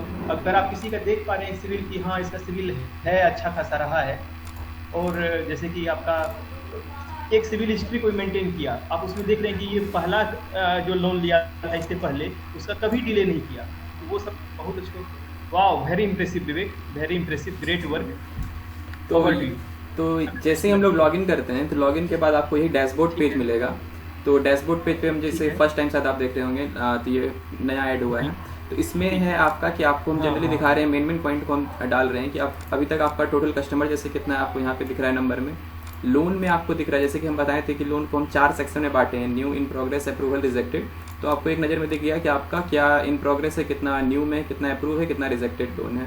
मतलब अगर आप किसी का देख पा रहे हैं सिविल कि हाँ इसका सिविल है, अच्छा खासा रहा है, और जैसे कि आपका एक सिविल हिस्ट्री कोई मेंटेन किया, आप उसमें देख रहे हैं कि ये पहला जो लोन लिया था इससे पहले उसका कभी डिले नहीं किया, तो वो सब बहुत अच्छे। वाह, वेरी इंप्रेसिव विवेक, वेरी इंप्रेसिव, ग्रेट वर्क। तो ओवर टू यू। तो जैसे ही हम लोग लॉगिन करते हैं तो लॉगिन के बाद आपको ये डैशबोर्ड पेज मिलेगा। तो डैशबोर्ड पेज पे हम जैसे फर्स्ट टाइम शायद आप देख रहे होंगे, तो ये नया ऐड हुआ है। तो इसमें है आपका कि आपको हम जनरली दिखा रहे हैं, मेन पॉइंट को हम डाल रहे हैं कि आप अभी तक आपका टोटल कस्टमर जैसे कितना है आपको यहाँ पे दिख रहा है नंबर में। लोन में आपको दिख रहा है, जैसे कि हम बताए थे कि लोन को हम 4 सेक्शन में बांटे हैं, new, in progress, approval, rejected. तो आपको एक नज़र में दिख गया कि आपका क्या इन प्रोग्रेस है, कितना न्यू में, कितना अप्रूव है, कितना रिजेक्टेड लोन है।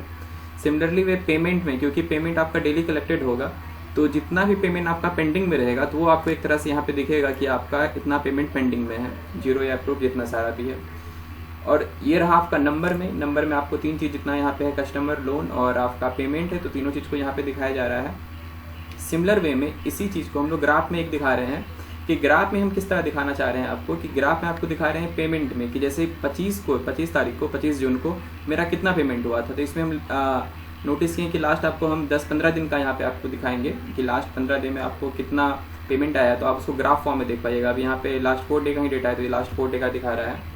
सिमिलरली वे पेमेंट में, क्योंकि पेमेंट आपका डेली कलेक्टेड होगा, तो जितना भी पेमेंट आपका पेंडिंग में रहेगा तो वो आपको एक तरह से यहाँ पे दिखेगा कि आपका इतना पेमेंट पेंडिंग में है, जीरो या अप्रूव जितना सारा भी है। और ये रहा आपका नंबर में आपको 3 चीज़ जितना यहाँ पे है, कस्टमर, लोन और आपका पेमेंट है, तो तीनों चीज़ को यहाँ पे दिखाया जा रहा है। सिमिलर वे में इसी चीज़ को हम लोग ग्राफ में एक दिखा रहे हैं कि ग्राफ में हम किस तरह दिखाना चाह रहे हैं आपको, कि ग्राफ में आपको दिखा रहे हैं पेमेंट में, कि जैसे 25 तारीख को 25 जून को मेरा कितना पेमेंट हुआ था। तो इसमें हम नोटिस किए कि लास्ट आपको हम 10-15 दिन का यहाँ पे आपको दिखाएंगे कि लास्ट 15 दिन में आपको कितना पेमेंट आया, तो आप उसको ग्राफ फॉर्म में देख पाइएगा। अब यहाँ पे लास्ट 4 डे का ही डेटा है, तो ये लास्ट 4 डे का दिखा रहा है।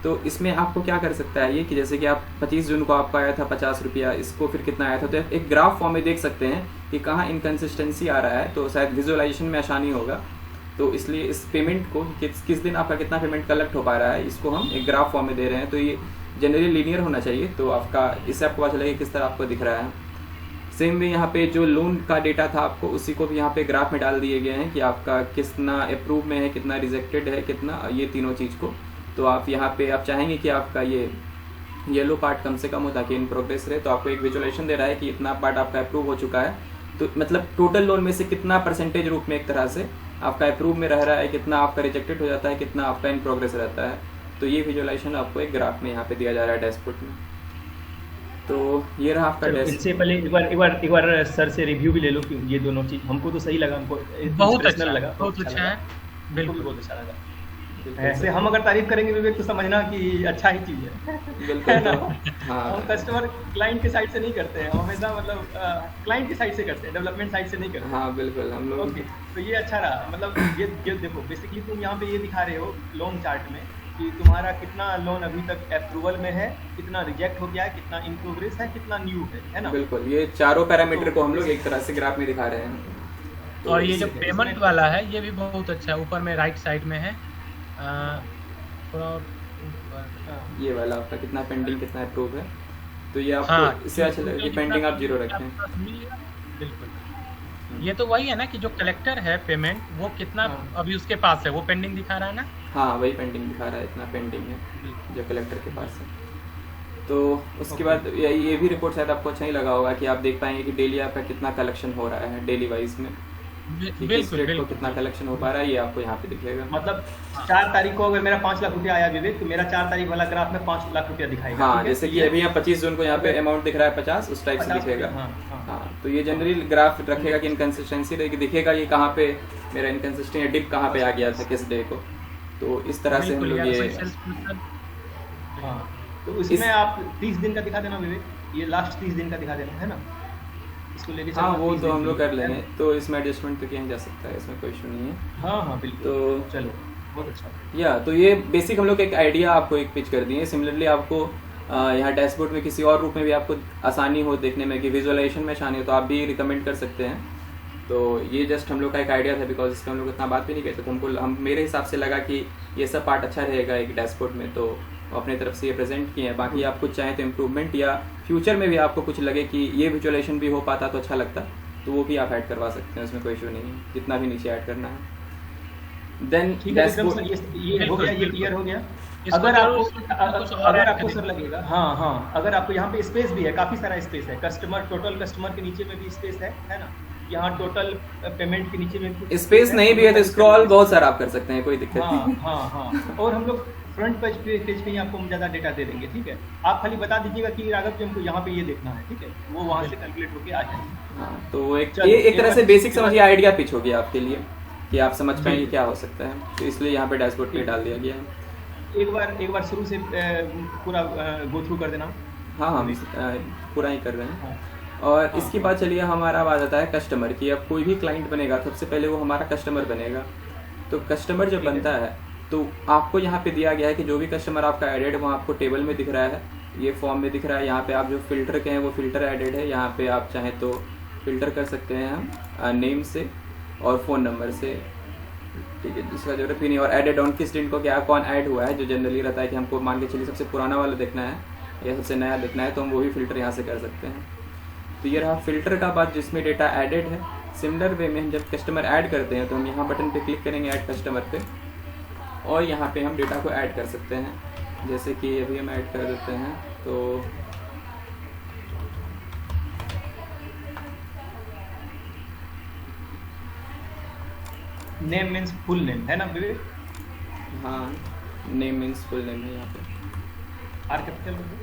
तो इसमें आपको क्या कर सकता है ये, कि जैसे कि आप 25 जून को आपका आया था 50 रुपया, इसको फिर कितना आया था, तो एक ग्राफ फॉर्म में देख सकते हैं कि कहाँ इनकन्सिस्टेंसी आ रहा है, तो शायद विजुअलाइजेशन में आसानी होगा। तो इसलिए इस पेमेंट को किस दिन आपका कितना पेमेंट कलेक्ट हो पा रहा है, इसको हम एक ग्राफ फॉर्म में दे रहे हैं। तो ये जनरली लीनियर होना चाहिए, तो आपका इससे आपको पता चलेगा किस तरह आपको दिख रहा है। सेम में यहाँ पे जो लोन का डेटा था आपको, उसी को भी यहाँ पे ग्राफ में डाल दिए गए हैं कि आपका कितना अप्रूव में है, कितना रिजेक्टेड है, कितना, ये तीनों चीज़ को। तो आप यहाँ पे आप चाहेंगे कि आपका ये येलो पार्ट कम से कम हो ताकि इन प्रोग्रेस रहे, तो आपको एक विजुअलाइजेशन दे रहा है कि इतना पार्ट आपका अप्रूव हो चुका है, तो मतलब टोटल लोन में से कितना परसेंटेज रूप में एक तरह से आपका अप्रूव में रह रहा है, कितना आपका रिजेक्टेड हो जाता है, कितना आपका इन प्रोग्रेस रहता है। तो ये विजुअलाइजेशन आपको एक ग्राफ में यहाँ पे दिया जा रहा है डैशबोर्ड में। तो ये रहा आपका डैशबोर्ड। इससे पहले एक बार सर से रिव्यू भी ले लो कि ये दोनों चीज हमको तो सही लगा, हमको बहुत अच्छा इंस्पिरेशनल लगा, बहुत अच्छा है, हमको भी बिल्कुल बहुत अच्छा लगा। ऐसे हम अगर तारीफ करेंगे विवेक तो समझना कि अच्छा ही चीज है, बिल्कुल। है ना? हाँ, हम कस्टमर क्लाइंट के साइड से नहीं करते हैं, हम हमेशा मतलब क्लाइंट की साइड से करते हैं, डेवलपमेंट साइड से नहीं करते। हाँ बिल्कुल हम लोग। ओके, तो ये अच्छा रहा। मतलब ये देखो बेसिकली तुम यहाँ पे ये दिखा रहे हो लोन चार्ट में कि तुम्हारा कितना लोन अभी तक अप्रूवल में है, कितना रिजेक्ट हो गया है, कितना इन प्रोग्रेस है, कितना न्यू है ना? बिल्कुल, ये चारों पैरामीटर को हम लोग एक तरह से ग्राफ में दिखा रहे हैं। तो और ये जो पेमेंट वाला है ये भी बहुत अच्छा है, ऊपर में राइट साइड में है, थोड़ा ये वाला आपका कितना पेंडिंग, कितना अप्रूव है, तो ये आपको हाँ, इससे अच्छा लगे कि पेंडिंग आप 0 रखें। बिल्कुल। ये तो वही है ना कि जो कलेक्टर है पेमेंट वो कितना अभी उसके पास है, वो पेंडिंग दिखा रहा है ना? हाँ वही पेंडिंग दिखा रहा है, इतना पेंडिंग है जो कलेक्टर के पास है। तो उसके बाद ये भी रिपोर्ट शायद आपको अच्छा ही लगा होगा कि आप देख पाएंगे कि डेली आपका कितना कलेक्शन हो रहा है, डेली वाइज में बिल्कुल कितना कलेक्शन हो पा रहा है, ये आपको यहाँ पे दिखेगा। मतलब 4 तारीख को अगर मेरा 5 लाख रुपया आया विवेक, तो मेरा 4 तारीख वाला ग्राफ में 5 लाख रुपया दिखाएगा। हाँ, जैसे कि अभी यहाँ 25 जून को यहाँ पे अमाउंट दिख रहा है 50, उस टाइप से दिखेगा। हाँ, तो ये जनरली ग्राफ रखेगा कि इनकन्सिस्टेंसी रहेगी, दिखेगा ये कहाँ पे मेरा इनकन्सिस्टेंट डिप कहाँ पे आ गया था किस डे को। तो इस तरह से हम लोग ये, तो उसमें आप 30 दिन का दिखा देना विवेक, ये लास्ट 30 दिन का दिखा देना, है ना? इसको लेके हाँ वो तो हम लोग कर लेंगे, तो इसमें एडजस्टमेंट तो किया जा सकता है, इसमें कोई इशू नहीं है। हाँ बिल्कुल। तो चलो बहुत अच्छा। या तो ये बेसिक हम लोग एक आइडिया आपको एक पिच कर दिए। सिमिलरली आपको यहाँ डैशबोर्ड में किसी और रूप में भी आपको आसानी हो देखने में, कि विजुअलाइजेशन में आसानी हो, तो आप भी रिकमेंड कर सकते हैं। तो ये जस्ट हम लोग का एक आइडिया था, बिकॉज इसका हम लोग इतना बात भी नहीं करते, तो हम मेरे हिसाब से लगा कि ये सब पार्ट अच्छा रहेगा एक डैशबोर्ड में, तो अपने तरफ से ये प्रेजेंट किए हैं। बाकी आप कुछ चाहें तो इम्प्रूवमेंट या फ्यूचर में भी आपको कुछ लगे कि ये विजुअलाइजेशन भी हो पाता तो अच्छा लगता, तो वो भी आप ऐड करवा सकते हैं, उसमें कोई इशू नहीं है, जितना भी नीचे ऐड करना है। देन डैशबोर्ड ये हो गया, ये क्लियर हो गया। अगर आपको सर लगेगा, हाँ अगर आपको यहाँ पे स्पेस भी है, काफी सारा स्पेस है, कस्टमर टोटल कस्टमर के नीचे में भी स्पेस है ना? यहाँ टोटल पेमेंट के नीचे में स्पेस नहीं भी है तो स्क्रॉल बहुत सारा आप कर सकते हैं, कोई दिक्कत नहीं। हाँ और हम लोग फ्रंट पेज पे ही आपको हम ज़्यादा डेटा दे देंगे, ठीक है? आप खाली बता दीजिएगा कि राघव जी हमको यहाँ पे ये देखना है, ठीक है? वो वहाँ से कैलकुलेट होके आ जाएगा। हाँ, तो एक तरह से बेसिक समझिए आइडिया पिच हो गया आपके लिए कि आप समझ पाएंगे क्या हो सकता है, तो इसलिए यहाँ पे डैशबोर्ड पे डाल दिया गया है। एक बार शुरू से पूरा गो थ्रू कर देना। हाँ हम पूरा ही कर रहे हैं। हाँ। और इसके बाद चलिए हमारा बात आता है कस्टमर की। अब कोई भी क्लाइंट बनेगा सबसे पहले वो हमारा कस्टमर बनेगा। तो कस्टमर जब बनता है तो आपको यहाँ पे दिया गया है कि जो भी कस्टमर आपका एडेड है वो आपको टेबल में दिख रहा है, ये फॉर्म में दिख रहा है। यहाँ पे आप जो फिल्टर के हैं वो फिल्टर एडेड है। यहाँ पे आप चाहें तो फिल्टर कर सकते हैं हम नेम से और फ़ोन नंबर से, ठीक है, जिसका जरूरत भी नहीं। और एडेड ऑन किस दिन को क्या कौन ऐड हुआ है, जो जनरली रहता है कि हमको मान के चलिए सबसे पुराना वाला देखना है या सबसे नया देखना है तो हम वही फ़िल्टर यहाँ से कर सकते हैं। तो ये रहा फ़िल्टर का बात जिसमें डेटा एडेड है। सिमिलर वे में हम जब कस्टमर ऐड करते हैं तो हम यहाँ बटन पे क्लिक करेंगे ऐड कस्टमर पे, और यहाँ पे हम डेटा को ऐड कर सकते हैं। जैसे कि अभी हम ऐड कर देते हैं तो नेम मीन्स फुल नेम है ना विवेक? हाँ, नेम मीन्स फुल नेम है यहाँ पे। आर कैपिटल में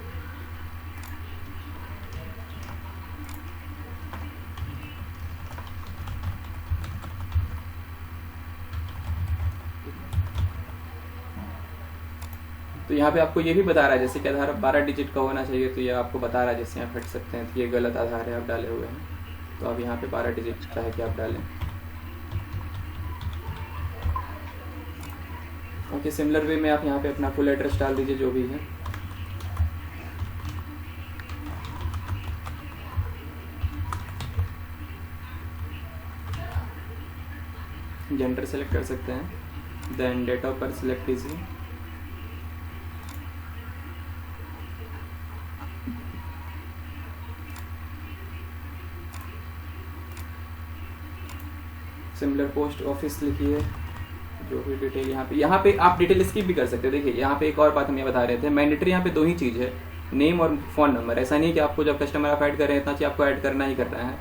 तो यहाँ पे आपको ये भी बता रहा है जैसे कि आधार 12 डिजिट का होना चाहिए, तो ये आपको बता रहा है जैसे आप हट सकते हैं तो ये गलत आधार है आप डाले हुए हैं, तो आप यहाँ पे 12 डिजिट चाहे कि आप डालें। ओके, सिमिलर वे में आप यहाँ पे अपना फुल एड्रेस डाल दीजिए जो भी है। जेंडर सेलेक्ट कर सकते हैं, then date of birth select कीजिए। सिमिलर पोस्ट ऑफिस लिखिए, जो भी डिटेल यहाँ पे आप डिटेल स्किप भी कर सकते हैं। देखिए यहाँ पे एक और बात हम ये बता रहे थे, मैंडेटरी यहाँ पे 2 ही चीज़ है, नेम और फ़ोन नंबर। ऐसा नहीं कि आपको जब कस्टमर आप ऐड कर रहे हैं इतना चीज़ आपको ऐड करना ही करना है।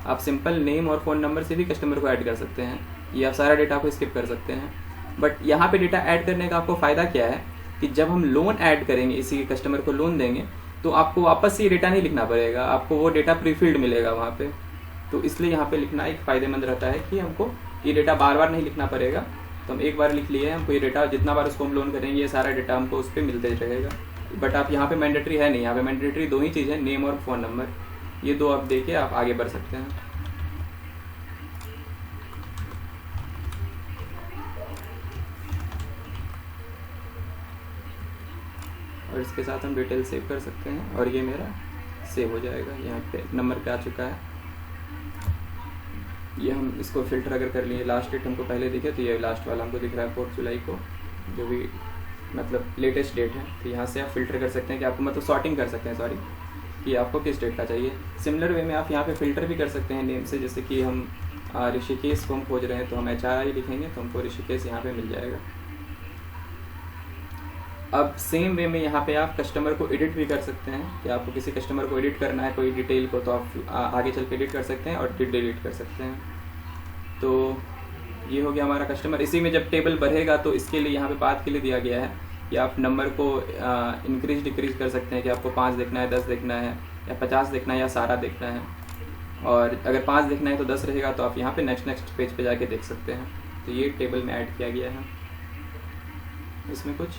आप सिंपल नेम और फ़ोन नंबर से भी कस्टमर को ऐड कर सकते हैं, ये आप सारा डेटा को स्किप कर सकते हैं। बट यहाँ पे डेटा ऐड करने का आपको फ़ायदा क्या है कि जब हम लोन ऐड करेंगे, इसी कस्टमर को लोन देंगे, तो आपको वापस से ये डेटा नहीं लिखना पड़ेगा, आपको वो डेटा प्रीफिल्ड मिलेगा वहाँ पे। तो इसलिए यहाँ पे लिखना एक फ़ायदेमंद रहता है कि हमको ये डेटा बार बार नहीं लिखना पड़ेगा। तो हम एक बार लिख लिए, हमको ये डेटा जितना बार उसको हम लोन करेंगे ये सारा डेटा हमको उस पर मिलते रहेगा। बट आप यहाँ पे मैंडेटरी है नहीं, यहाँ पे मैंडेटरी 2 ही चीज़ है, नेम और फ़ोन नंबर। ये 2 आप देके आप आगे बढ़ सकते हैं। और इसके साथ हम डिटेल सेव कर सकते हैं और ये मेरा सेव हो जाएगा। यहाँ पे नंबर पे आ चुका है। ये हम इसको फिल्टर अगर कर लिए, लास्ट डेट हमको पहले दिखे तो ये लास्ट वाला हमको दिख रहा है 4 जुलाई को, जो भी मतलब लेटेस्ट डेट है। तो यहाँ से आप फिल्टर कर सकते हैं कि आपको मतलब सॉर्टिंग कर सकते हैं, सॉरी, कि आपको किस डेट का चाहिए। सिमिलर वे में आप यहाँ पे फ़िल्टर भी कर सकते हैं नेम से। जैसे कि हम ऋषिकेश को हम खोज रहे हैं तो हम HRI लिखेंगे तो हमको ऋषिकेश यहाँ पे मिल जाएगा। अब सेम वे में यहाँ पे आप कस्टमर को एडिट भी कर सकते हैं कि आपको किसी कस्टमर को एडिट करना है कोई डिटेल को, तो आप आगे चल के एडिट कर सकते हैं और डिलीट कर सकते हैं। तो ये हो गया हमारा कस्टमर। इसी में जब टेबल बढ़ेगा तो इसके लिए यहाँ पे बात के लिए दिया गया है कि आप नंबर को इंक्रीज डिक्रीज कर सकते हैं कि आपको 5 देखना है, 10 देखना है, या 50 देखना है, या सारा देखना है। और अगर 5 देखना है तो 10 रहेगा, तो आप यहाँ पे नेक्स्ट पेज पे जाके देख सकते हैं। तो ये टेबल में ऐड किया गया है। इसमें कुछ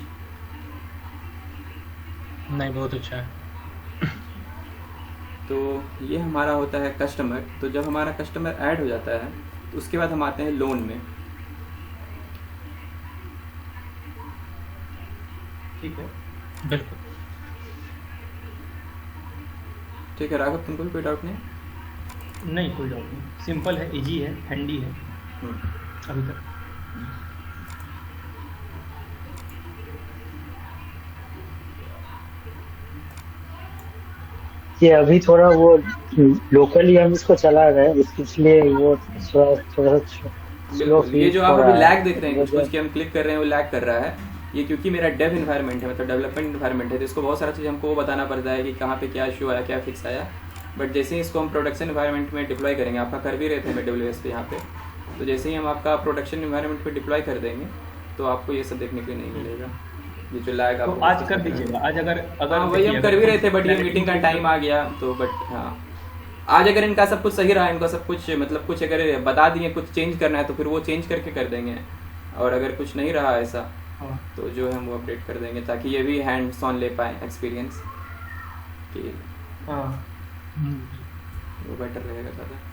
नहीं, बहुत अच्छा है। तो ये हमारा होता है कस्टमर। तो जब हमारा कस्टमर ऐड हो जाता है तो उसके बाद हम आते हैं लोन में। ठीक है, बिल्कुल ठीक है। राघव, तुमको भी कोई डाउट नहीं? नहीं कोई डाउट नहीं, सिंपल है, इजी है, हैंडी है अभी तक। ये अभी थोड़ा वो लोकली हम इसको चला रहे हैं, इसलिए वो थोड़ा स्लो बिल्कुल। ये जो आप अभी लैग देख रहे हैं, कुछ की हम क्लिक कर रहे हैं वो लैग कर रहा है, ये क्योंकि मेरा डेव इन्वायरमेंट है, मतलब डेवलपमेंट इन्वायरमेंट है, तो इसको बहुत सारा चीज़ हमको बताना पड़ता है कि कहाँ पे क्या इशू आया, क्या फिक्स आया। बट जैसे ही इसको हम प्रोडक्शन इन्वायरमेंट में डिप्लॉय करेंगे, आपका कर भी रहे थे AWS पे यहाँ पे, तो जैसे ही हम आपका प्रोडक्शन इन्वायरमेंट पे डिप्लॉय कर देंगे तो आपको ये सब देखने के लिए नहीं मिलेगा, ये जो लैग तो आज कर दीजिएगा। आज अगर हाँ, वही हम कर भी रहे थे, बट ये मीटिंग का टाइम आ गया तो। बट हाँ, आज अगर इनका सब कुछ सही रहा, इनका सब कुछ मतलब कुछ अगर बता दिए कुछ चेंज करना है तो फिर वो चेंज करके कर देंगे, और अगर कुछ नहीं रहा ऐसा तो जो है हम वो अपडेट कर देंगे ताकि ये भी हैंड्स ऑन ले पाए एक्सपीरियंस। कि हाँ वो बेटर रहेगा ज़्यादा।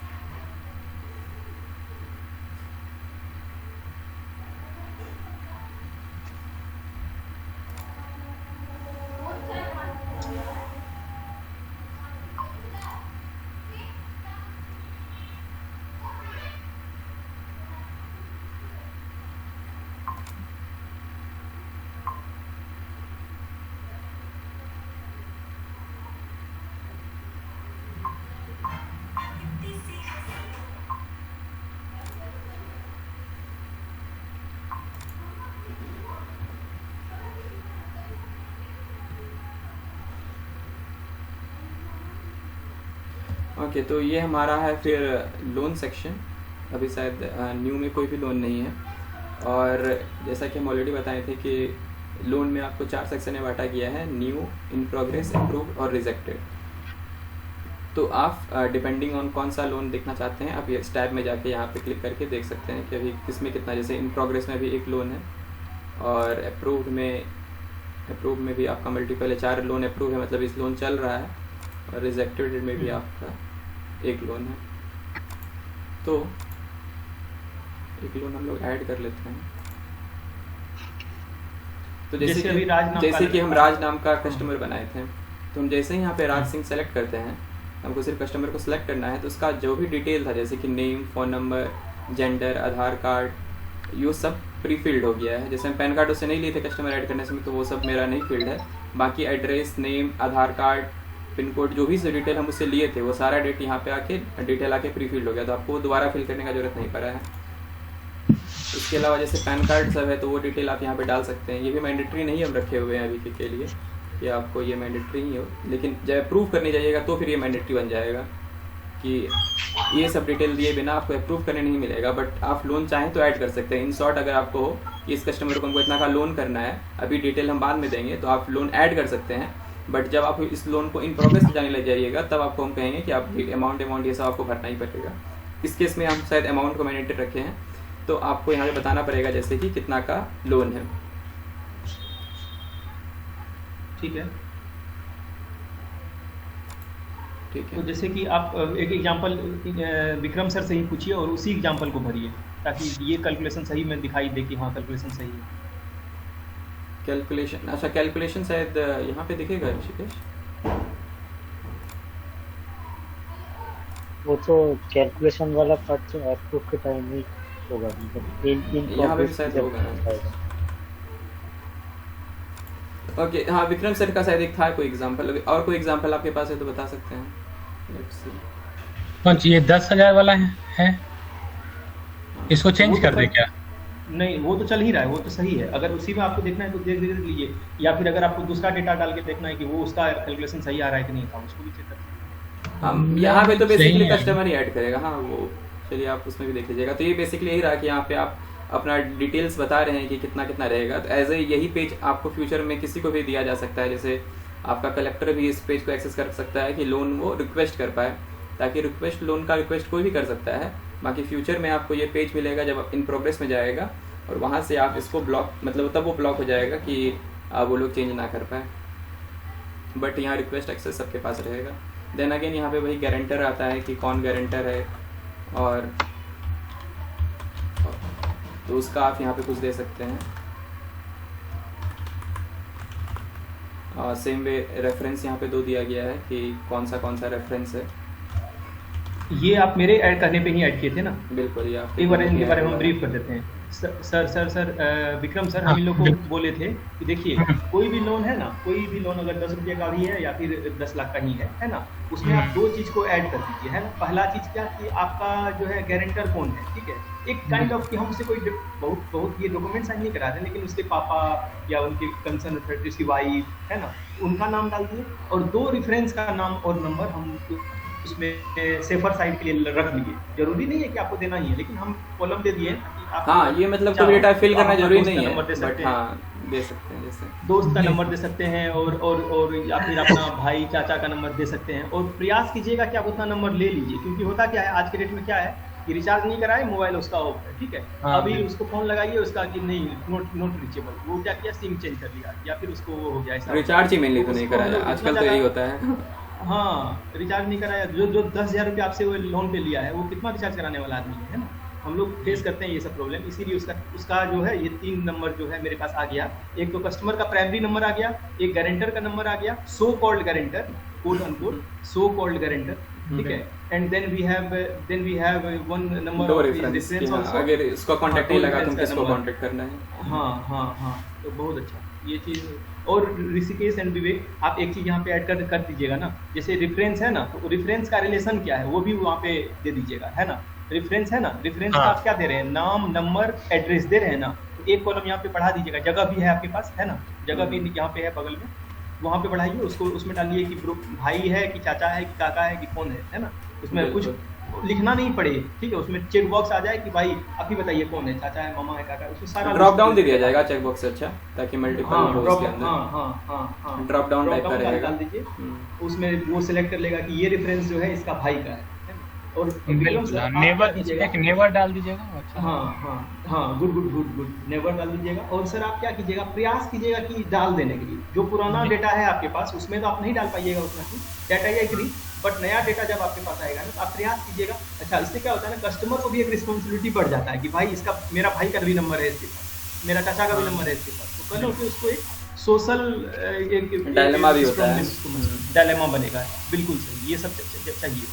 ओके तो ये हमारा है फिर लोन सेक्शन। अभी शायद न्यू में कोई भी लोन नहीं है, और जैसा कि हम ऑलरेडी बताए थे कि लोन में आपको 4 सेक्शन में बांटा गया है, न्यू, इन प्रोग्रेस, अप्रूव्ड और रिजेक्टेड। तो आप डिपेंडिंग ऑन कौन सा लोन देखना चाहते हैं आप ये इस टैब में जाके यहाँ पे क्लिक करके देख सकते हैं कि अभी किसमें कितना, जैसे इन प्रोग्रेस में भी एक लोन है, और अप्रूव्ड में भी आपका मल्टीपल है, 4 लोन अप्रूव है, मतलब इस लोन चल रहा है, और रिजेक्टेड में भी आपका एक लोन है। तो एक लोन हम लोग ऐड कर लेते हैं। तो जैसे कि हम राज नाम का कस्टमर बनाए थे, तो हम जैसे ही यहाँ पे राज सिंह सेलेक्ट करते हैं, हमको सिर्फ कस्टमर को सिलेक्ट करना है, तो उसका जो भी डिटेल था जैसे कि नेम, फ़ोन नंबर, जेंडर, आधार कार्ड, ये सब प्री फिल्ड हो गया है। जैसे हम पैन कार्ड उससे नहीं लिए थे कस्टमर ऐड करने से, तो वो सब मेरा नहीं फिल्ड है। बाकी एड्रेस, नेम, आधार कार्ड, पिन कोड, जो भी डिटेल हम उससे लिए थे वो सारा यहाँ पे आके डिटेल आके प्री फिल्ड हो गया, तो आपको दोबारा फिल करने का जरूरत नहीं पड़ा है। इसके अलावा जैसे पैन कार्ड सब है तो वो डिटेल आप यहाँ पे डाल सकते हैं। ये भी मैंडेटरी नहीं हम रखे हुए हैं अभी के लिए कि आपको ये मैंडेटरी ही हो, लेकिन जब अप्रूव करने जाइएगा तो फिर ये मैंडेटरी बन जाएगा कि ये सब डिटेल दिए बिना आपको अप्रूव करने नहीं मिलेगा। बट आप लोन चाहें तो ऐड कर सकते हैं। इन शॉर्ट, अगर आपको हो कि इस कस्टमर को हमको इतना का लोन करना है, अभी डिटेल हम बाद में देंगे, तो आप लोन ऐड कर सकते हैं। बट जब आप इस लोन को इन प्रोग्रेस जाने लग जाइएगा तब आपको हम कहेंगे कि आप अमाउंट ये सब आपको भरना ही पड़ेगा। इस केस में हम शायद अमाउंट को मैंडेटरी रखे हैं, तो आपको यहाँ पे बताना पड़ेगा जैसे कि कितना का लोन है। ठीक है। ठीक है, तो जैसे कि आप एक एग्जांपल विक्रम सर से ही पूछिए और उसी एग्जांपल को भरिए, ताकि ये कैलकुलेशन सही में दिखाई दे कि हाँ कैलकुलेशन सही है। कैलकुलेशन, अच्छा कैलकुलेशन शायद यहाँ पे दिखेगा ऋषिकेश। वो तो कैलकुलेशन वाला पार्ट तो अप्रूव के टाइम ही होगा, मतलब यहाँ पे शायद होगा। ओके, हाँ विक्रम सर का शायद एक था कोई एग्जांपल, और कोई एग्जांपल आपके पास है तो बता सकते हैं। लेट्स सी, कौन सी, ये 10,000 वाला है? इसको चेंज कर दे क्या? नहीं, वो तो चल ही रहा है, वो तो सही है। अगर उसी में आपको देखना है तो देख लीजिए, या फिर अगर आपको दूसरा डेटा डाल के देखना है कि वो उसका कैलकुलेशन सही आ रहा है कि नहीं था, उसको भी चेक कर सकते हैं। हम यहाँ पे तो बेसिकली कस्टमर ही ऐड करेगा। हाँ वो चलिए आप उसमें भी देख लीजिएगा। तो ये बेसिकली यही रहा कि यहाँ पे आप अपना डिटेल्स बता रहे हैं कि कितना कितना रहेगा। तो एज ए यही पेज आपको फ्यूचर में किसी को भी दिया जा सकता है, जैसे आपका कलेक्टर भी इस पेज को एक्सेस कर सकता है कि लोन वो रिक्वेस्ट कर पाए, ताकि रिक्वेस्ट, लोन का रिक्वेस्ट कोई भी कर सकता है। बाकी फ्यूचर में आपको ये पेज मिलेगा जब इन प्रोग्रेस में जाएगा, और वहाँ से आप इसको ब्लॉक, मतलब तब वो ब्लॉक हो जाएगा कि वो लोग चेंज ना कर पाए। बट यहाँ रिक्वेस्ट एक्सेस सबके पास रहेगा। देन अगेन यहाँ पे वही गारंटर आता है कि कौन गारंटर है, और तो उसका आप यहाँ पे कुछ दे सकते हैं। सेम वे रेफरेंस यहाँ पे 2 दिया गया है कि कौन सा रेफरेंस है। ये आप मेरे ऐड करने पे ही ऐड किए थे ना? बिल्कुल, ये आप एक बार इनके बारे में हम ब्रीफ कर देते हैं। सर विक्रम सर, हम इन लोग को बोले थे कि देखिए कोई भी लोन है ना, कोई भी लोन अगर 10 रुपये का भी है या फिर 10 लाख का ही है ना, उसमें आप 2 चीज़ को ऐड कर दीजिए, है ना। पहला चीज़ क्या कि आपका जो है गारंटर कौन है, ठीक है। एक काइंड ऑफ कि हम उससे कोई बहुत ये डॉक्यूमेंट साइन नहीं करा रहे, लेकिन उसके पापा या उनके कंसर्न अथॉरिटीज की वाइफ, है ना, उनका नाम डाल दिए, और 2 रेफरेंस का नाम और नंबर हम उसमें सेफर साइड के लिए रख लिए। जरूरी नहीं है कि आपको देना ही है, लेकिन हम कॉलम दे दिए। हाँ, ये मतलब कोई डेटा फिल करना जरूरी नहीं है, बट हाँ दे सकते हैं, जैसे दोस्त का नंबर दे सकते हैं, और या फिर अपना भाई चाचा का नंबर दे सकते हैं। और प्रयास कीजिएगा कि आप उतना नंबर ले लीजिए, क्योंकि होता क्या है आज के डेट में क्या है कि रिचार्ज नहीं कराए, मोबाइल उसका ऑफ है, ठीक है। हाँ, अभी बिल्कुल। उसको फोन लगाइए उसका कि नहीं नोट रीचेबल, वो क्या किया, सिम चेंज कर लिया या फिर उसको वो हो गया ऐसा। रिचार्ज ही मेनली तो नहीं उसको हम कराया, लोग आजकल इतना तो यही ज़्यादा- होता है। हाँ, रिचार्ज नहीं कराया, जो 10,000 रुपये आपसे वो लोन पे लिया है वो कितना रिचार्ज कराने वाला आदमी है ना। हम लोग फेस करते हैं ये सब प्रॉब्लम, इसीलिए उसका जो है ये 3 नंबर जो है मेरे पास आ गया। एक तो कस्टमर का प्राइमरी नंबर आ गया, एक गारंटर का नंबर आ गया, so called guarantor, quote unquote so called guarantor, ठीक है। And then we have one number दो ऑफ रेफरेंस कि रेफरेंस हाँ, आल्सो। अगर इसका कांटेक्ट हाँ, नहीं लगा तो reference का किसको नंबर। कांटेक्ट करना है। हाँ, तो बहुत अच्छा ये चीज़। और ऋषिकेश एंड विवेक, आप एक चीज़ यहाँ पे ऐड कर दीजिएगा ना, जैसे रेफरेंस है ना, तो रेफरेंस का रिलेशन क्या है वो भी वहाँ पे दे दीजिएगा, है ना। रेफरेंस है ना, रेफरेंस का हाँ। आप क्या दे रहे हैं, नाम, नंबर, एड्रेस दे रहे हैं ना, तो एक कॉलम यहाँ पे बढ़ा दीजिएगा। जगह भी है आपके पास, है ना, जगह भी यहाँ पे है बगल में, वहाँ पे बढ़ाइए उसको, उसमें डालिए कि भाई है कि चाचा है कि काका है कि कौन है ना। उसमें कुछ लिखना नहीं पड़े, ठीक है। उसमें चेक बॉक्स आ जाए कि भाई आप ही बताइए कौन है, चाचा है, मामा है, काका है, उसमें सारा ड्रॉप डाउन दे दिया जाएगा चेक बॉक्स से, अच्छा, ताकि मल्टीपल हाँ, हो उसके अंदर। हाँ, ड्रॉप डाउन टाइप का रहेगा। डाल दीजिए, हम्म। उसमें वो सिलेक्ट कर लेगा कि ये रेफरेंस जो है इसका भाई का है। और बिल्कुल, सर, आप नेवर, क्या कीजिएगा? एक नेवर डाल दीजिएगा। अच्छा, हाँ, गुड, नेवर डाल दीजिएगा। और सर आप क्या कीजिएगा, प्रयास कीजिएगा कि डाल देने के लिए, जो पुराना डेटा है आपके पास उसमें तो आप नहीं डाल पाइएगा उतना ही डाटा, या एग्री, बट नया डेटा जब आपके पास आएगा ना तो आप प्रयास कीजिएगा। अच्छा, इससे क्या होता है ना, कस्टमर को भी एक रिस्पॉन्सिबिलिटी बढ़ जाता है कि भाई इसका, मेरा भाई का भी नंबर है इसके पास, मेरा चाचा का भी नंबर है इसके पास, तो कल होकर उसको एक सोशल डायलेमा भी होता है। डायलेमा बनेगा। बिल्कुल सही, ये सब चाहिए,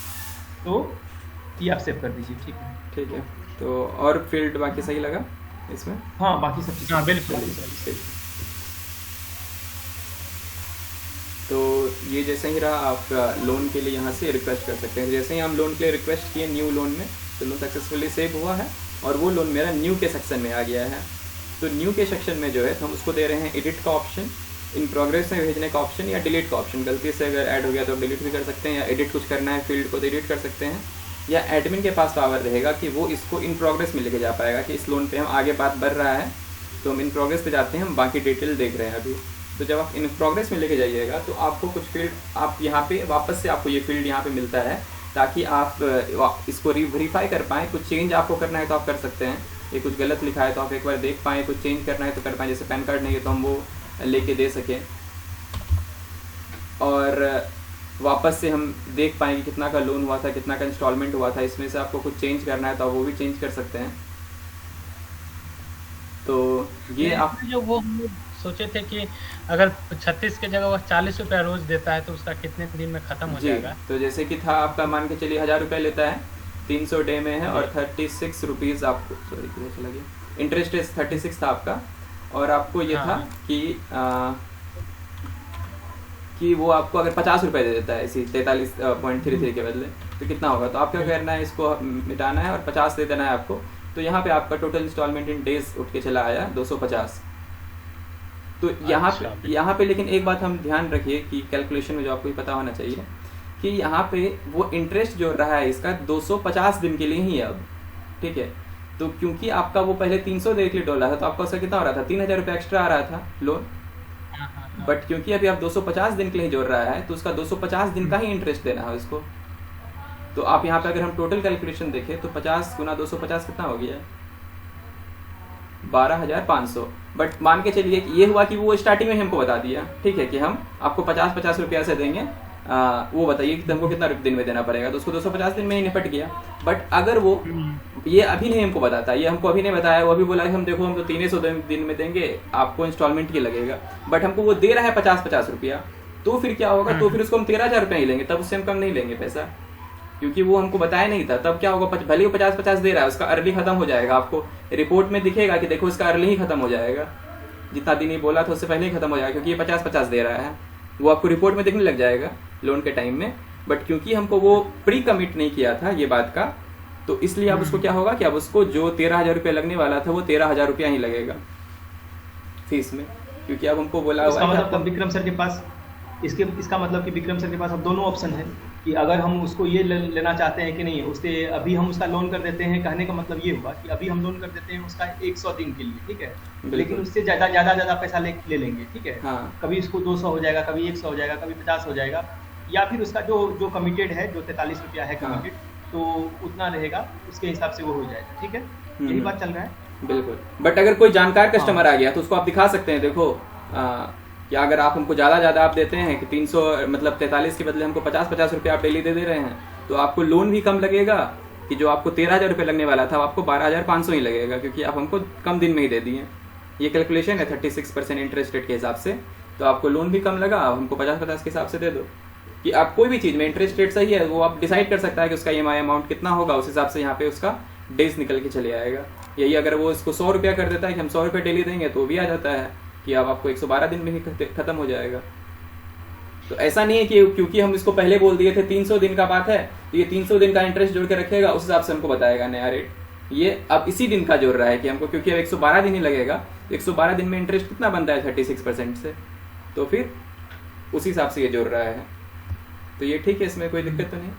तो ये आप सेव कर दीजिए, ठीक है। ठीक है, तो और फील्ड बाकी सही लगा इसमें? हाँ, बाकी सब चीज़ें हाँ, बिल्कुल। ठीक। तो ये जैसे ही रहा, आपका लोन के लिए यहाँ से रिक्वेस्ट कर सकते हैं। जैसे ही हम लोन के लिए रिक्वेस्ट किए न्यू लोन में, तो लोन सक्सेसफुली सेव हुआ है और वो लोन मेरा न्यू के सेक्शन में आ गया है। तो न्यू के सेक्शन में जो है तो हम उसको दे रहे हैं एडिट का ऑप्शन, इन प्रोग्रेस में भेजने का ऑप्शन या डिलीट का ऑप्शन। गलती से अगर ऐड हो गया तो डिलीट भी कर सकते हैं, या एडिट कुछ करना है फील्ड को तो एडिट कर सकते हैं, या एडमिन के पास पावर रहेगा कि वो इसको इन प्रोग्रेस में लेके जा पाएगा कि इस लोन पे हम आगे बात बढ़ रहा है, तो हम इन प्रोग्रेस पे जाते हैं, हम बाकी डिटेल देख रहे हैं अभी। तो जब आप इन प्रोग्रेस में लेके जाइएगा तो आपको कुछ फील्ड, आप यहाँ पे वापस से आपको ये फील्ड यहाँ पे मिलता है, ताकि आप इसको वेरीफाई कर पाएँ। कुछ चेंज आपको करना है तो आप कर सकते हैं, ये कुछ गलत लिखा है तो आप एक बार देख पाएँ, कुछ चेंज करना है तो कर पाएँ। जैसे पैन कार्ड नहीं है तो हम वो लेके दे सकें, और वापस से हम देख पाएँ कि कितना का लोन हुआ था, कितना का इंस्टॉलमेंट हुआ था। इसमें से आपको कुछ चेंज करना है तो आप वो भी चेंज कर सकते हैं। तो ये आप जो वो हम लोग सोचे थे कि अगर 36 की जगह वो 40 रुपया रोज देता है तो उसका कितने दिन में खत्म हो जी, जाएगा? तो जैसे कि था आपका, मान के चलिए 1000 रुपये लेता है, 300 डे में है, और 36 रुपीज़ आपको, सॉरी कितना चला गया, इंटरेस्ट 36 था आपका, और आपको ये था कि वो आपको अगर 50 रुपये दे देता है इसी 43.33 के बदले, तो कितना होगा? तो आप क्या करना है, इसको मिटाना है और 50 दे देना है आपको। तो यहाँ पे आपका टोटल इंस्टॉलमेंट इन डेज उठ के चला आया 250। तो यहाँ पे लेकिन एक बात हम ध्यान रखिए कि कैलकुलेशन में जो आपको पता होना चाहिए कि यहाँ पे वो इंटरेस्ट जो रहा है इसका 250 दिन के लिए ही है अब, ठीक है। तो क्योंकि आपका वो पहले 300 देने के लिए डॉलर था, तो आपका उसका कितना हो रहा था, 3000 रुपये एक्स्ट्रा आ रहा था लोन, बट क्योंकि अभी आप 250 दिन के लिए जोड़ रहा है तो उसका 250 दिन का ही इंटरेस्ट देना है उसको। तो आप यहाँ पे अगर हम टोटल कैलकुलेशन देखें तो 50 गुना 250 कितना हो गया, 12,500। बट मान के चलिए कि ये हुआ कि वो स्टार्टिंग में हमको बता दिया, ठीक है, कि हम आपको 50-50 रुपया से देंगे, वो बताइए कि तुमको कितना दिन में देना पड़ेगा, तो उसको 250 दिन में ही निपट गया। बट अगर वो ये अभी नहीं हमको बताता, ये हमको अभी नहीं बताया, वो अभी बोला कि हम देखो हम तो 300 दिन में देंगे, आपको इंस्टॉलमेंट ही लगेगा, बट हमको वो दे रहा है 50-50 रुपया, तो फिर क्या होगा, तो फिर उसको हम 13,000 रुपया ही लेंगे, तब उससे हम कम नहीं लेंगे पैसा, क्योंकि वो हमको बताया नहीं था। तब क्या होगा, भले वो 50-50 दे रहा है, उसका अर्ली खत्म हो जाएगा, आपको रिपोर्ट में दिखेगा कि देखो इसका अर्ली ही खत्म हो जाएगा, जितना दिन ही बोला था उससे पहले ही खत्म हो जाएगा, क्योंकि ये 50-50 दे रहा है, वो आपको रिपोर्ट में दिखने लग जाएगा लोन के टाइम में। बट क्योंकि हमको वो प्री कमिट नहीं किया था ये बात का, तो इसलिए अब उसको क्या होगा कि अब उसको जो 13,000 रुपया लगने वाला था वो 13,000 रुपया ही लगेगा फीस में, क्योंकि अब हमको बोला इसका मतलब विक्रम सर के पास इसका मतलब कि विक्रम सर के पास अब दोनों ऑप्शन है कि अगर हम उसको ये लेना चाहते हैं कि नहीं, उससे अभी हम उसका लोन कर देते हैं। कहने का मतलब ये हुआ कि अभी हम लोन कर देते हैं उसका 100 दिन के लिए, ठीक है, लेकिन उससे ज़्यादा पैसा ले लेंगे, ठीक है। हाँ। कभी उसको 200 हो जाएगा, कभी 100 हो जाएगा, कभी 50 हो जाएगा, या फिर उसका जो कमिटेड है, जो 43 रुपया है कमिटेड, तो उतना रहेगा, उसके हिसाब से वो हो जाएगा। ठीक है, यही बात चल रहा है। बिल्कुल। बट अगर कोई जानकार कस्टमर आ गया तो उसको आप दिखा सकते हैं, देखो कि अगर आप हमको ज़्यादा आप देते हैं कि 300 मतलब 43 के बदले हमको 50 रुपये आप डेली दे रहे हैं, तो आपको लोन भी कम लगेगा, कि जो आपको 13,000 रुपये लगने वाला था आपको 12,500 ही लगेगा, क्योंकि आप हमको कम दिन में ही दे दिए। ये कैलकुलेशन है 36% इंटरेस्ट रेट के हिसाब से, तो आपको लोन भी कम लगा, आप हमको 50 के हिसाब से दे दो। कि आप कोई भी चीज़ में इंटरेस्ट रेट सही है वो आप डिसाइड कर सकता है कि उसका EMI अमाउंट कितना होगा, उस हिसाब से यहाँ पे उसका डेज निकल के चले आएगा। यही अगर वो इसको 100 रुपया कर देता है कि हम 100 रुपये डेली देंगे, तो भी आ जाता है कि अब आपको 112 दिन में ही खत्म हो जाएगा। तो ऐसा नहीं है कि क्योंकि हम इसको पहले बोल दिए थे 300 दिन का बात है तो ये 300 दिन का इंटरेस्ट जोड़ के रखेगा, उस हिसाब से हमको बताएगा नया रेट। ये अब इसी दिन का जोड़ रहा है कि हमको, क्योंकि अब 112 दिन ही लगेगा, तो 112 दिन में इंटरेस्ट कितना बनता है 36% से, तो फिर उसी हिसाब से ये जोड़ रहा है। तो ये ठीक है, इसमें कोई दिक्कत तो नहीं?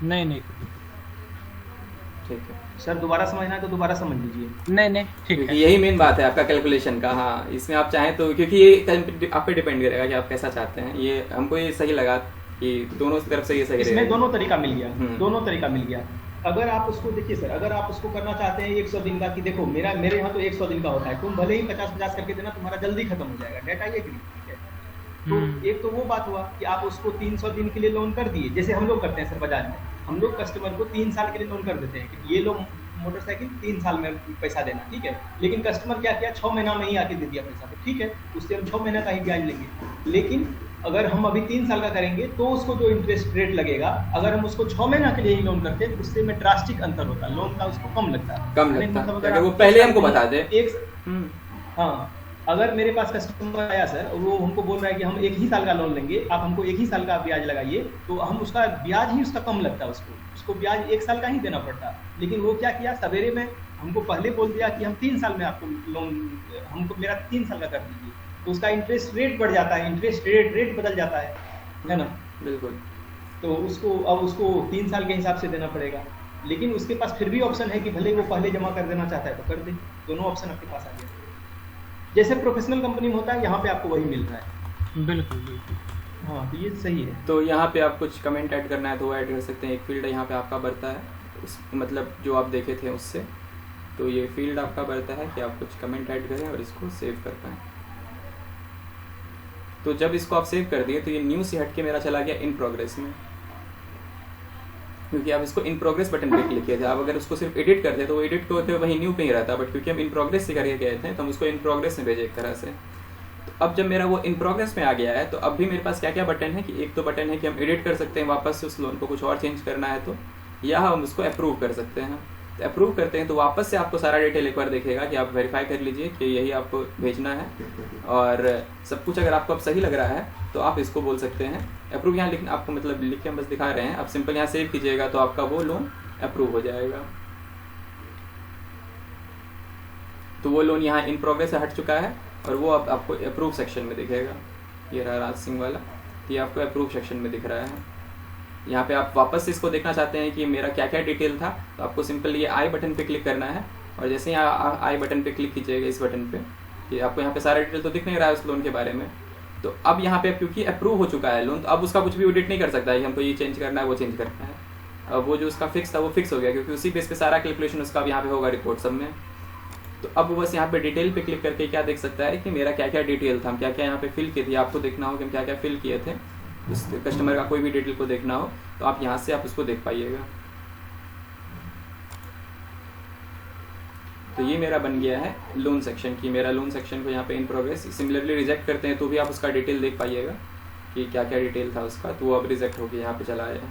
नहीं ठीक है सर, दोबारा समझना है तो दोबारा समझ लीजिए। नहीं ठीक है, यही मेन बात है आपका कैलकुलेशन का। हाँ, इसमें आप चाहें तो, क्योंकि ये आप पे डिपेंड करेगा कि आप कैसा चाहते हैं। ये हमको ये सही लगा कि दोनों तरफ से ये सही इसमें रहेगा। दोनों तरीका मिल गया, दोनों तरीका मिल गया। अगर आप उसको देखिए सर, अगर आप उसको करना चाहते हैं 100 दिन का, कि देखो मेरे यहाँ तो 100 दिन का होता है, तुम भले ही 50 करके देना, तुम्हारा जल्दी खत्म हो जाएगा, डेट आई एग्री। ठीक है, तो एक तो वो बात हुआ कि आप उसको 300 दिन के लिए लोन कर दिए, जैसे हम लोग करते हैं सर बाजार में। हम लोग कस्टमर को 3 साल के लिए लोन कर देते हैं कि ये लो मोटरसाइकिल 3 साल में पैसा देना। ठीक है, लेकिन कस्टमर क्या किया, 6 महीना में ही आके दे दिया पैसा, तो ठीक है, उससे हम 6 महीने का ही ब्याज लेंगे। लेकिन अगर हम अभी 3 साल का करेंगे तो उसको जो इंटरेस्ट रेट लगेगा, अगर हम उसको 6 महीना के लिए ही लोन करते हैं, उससे में ड्रास्टिक अंतर होता है, लोन का उसको कम लगता है। मतलब अगर वो पहले हमको बता दे हाँ, अगर मेरे पास कस्टमर आया सर और वो हमको बोल रहा है कि हम 1 ही साल का लोन लेंगे, आप हमको 1 ही साल का ब्याज लगाइए, तो हम उसका ब्याज ही उसका कम लगता है, उसको ब्याज 1 साल का ही देना पड़ता। लेकिन वो क्या किया, सवेरे में हमको पहले बोल दिया कि हम 3 साल में आपको लोन, हमको मेरा 3 साल का कर दीजिए, तो उसका इंटरेस्ट रेट बढ़ जाता है, इंटरेस्ट रेट बदल जाता है ना। बिल्कुल। तो उसको 3 साल के हिसाब से देना पड़ेगा। लेकिन उसके पास फिर भी ऑप्शन है कि भले वो पहले जमा कर देना चाहता है तो कर दे, दोनों ऑप्शन आपके पास आ गया। जैसे प्रोफेशनल कंपनी में होता है, यहाँ पे आपको वही मिल रहा है। बिल्कुल। हाँ, तो ये सही है। तो यहाँ पे आप कुछ कमेंट ऐड करना है तो वो ऐड कर सकते हैं। एक फील्ड यहाँ पे आपका बढ़ता है, उस मतलब जो आप देखे थे उससे, तो ये फील्ड आपका बढ़ता है कि आप कुछ कमेंट ऐड करें और इसको सेव कर पाएँ। तो जब इसको आप सेव कर दिए तो ये न्यू से हट के मेरा चला गया इन प्रोग्रेस में, क्योंकि आप इसको इन प्रोग्रेस बटन पे क्लिक किए थे। आप अगर उसको सिर्फ एडिट करते तो वो एडिट होते वही न्यू पे ही रहता, बट क्योंकि हम इन प्रोग्रेस से करके गए थे तो हम उसको इन प्रोग्रेस में भेजे एक तरह से। तो अब जब मेरा वो इन प्रोग्रेस में आ गया है तो अब भी मेरे पास क्या क्या बटन है कि एक तो बटन है कि हम एडिट कर सकते हैं वापस से उस लोन को, कुछ और चेंज करना है तो, या हम उसको अप्रूव कर सकते हैं। तो अप्रूव करते हैं तो वापस से आपको सारा डिटेल एक बार दिखेगा कि आप वेरीफाई कर लीजिए कि यही आपको भेजना है, और सब कुछ अगर आपको अब सही लग रहा है तो आप इसको बोल सकते हैं अप्रूव। यहाँ लिखना आपको, मतलब लिख के हम बस दिखा रहे हैं, आप सिंपल यहाँ सेव कीजिएगा तो आपका वो लोन अप्रूव हो जाएगा। तो वो लोन यहाँ इन प्रोग्रेस से हट चुका है और वो अब आपको अप्रूव सेक्शन में दिखेगा। ये रहा राज सिंह वाला, ये आपको अप्रूव सेक्शन में दिख रहा है। यहाँ पे आप वापस से इसको देखना चाहते हैं कि मेरा क्या क्या डिटेल था, तो आपको सिंपल ये आई बटन पे क्लिक करना है, और जैसे ही आई बटन पे क्लिक कीजिएगा इस बटन पे, कि आपको यहाँ पे सारा डिटेल तो दिख नहीं रहा है उस लोन के बारे में। तो अब यहाँ पे क्योंकि अप्रूव हो चुका है लोन, तो अब उसका कुछ भी एडिट नहीं कर सकता है कि हमको ये चेंज करना है वो चेंज करना है। अब वो जो उसका फिक्स था वो फिक्स हो गया, क्योंकि उसी बेस पे सारा कैलकुलेशन उसका अब यहाँ पे होगा रिपोर्ट सब में। तो अब बस यहाँ पे डिटेल पे क्लिक करके क्या देख सकता है कि मेरा क्या क्या डिटेल था, हम क्या क्या यहाँ पे फिल किए थे। आपको देखना हो कि हम क्या क्या फिल किए थे, उस कस्टमर का कोई भी डिटेल को देखना हो तो आप यहाँ से आप उसको देख पाइएगा। तो ये मेरा बन गया है लोन सेक्शन की। मेरा लोन सेक्शन को यहाँ पे इन प्रोग्रेस, सिमिलरली रिजेक्ट करते हैं तो भी आप उसका डिटेल देख पाइएगा कि क्या क्या डिटेल था उसका, तो वो अब रिजेक्ट होकर यहाँ पे चला आया।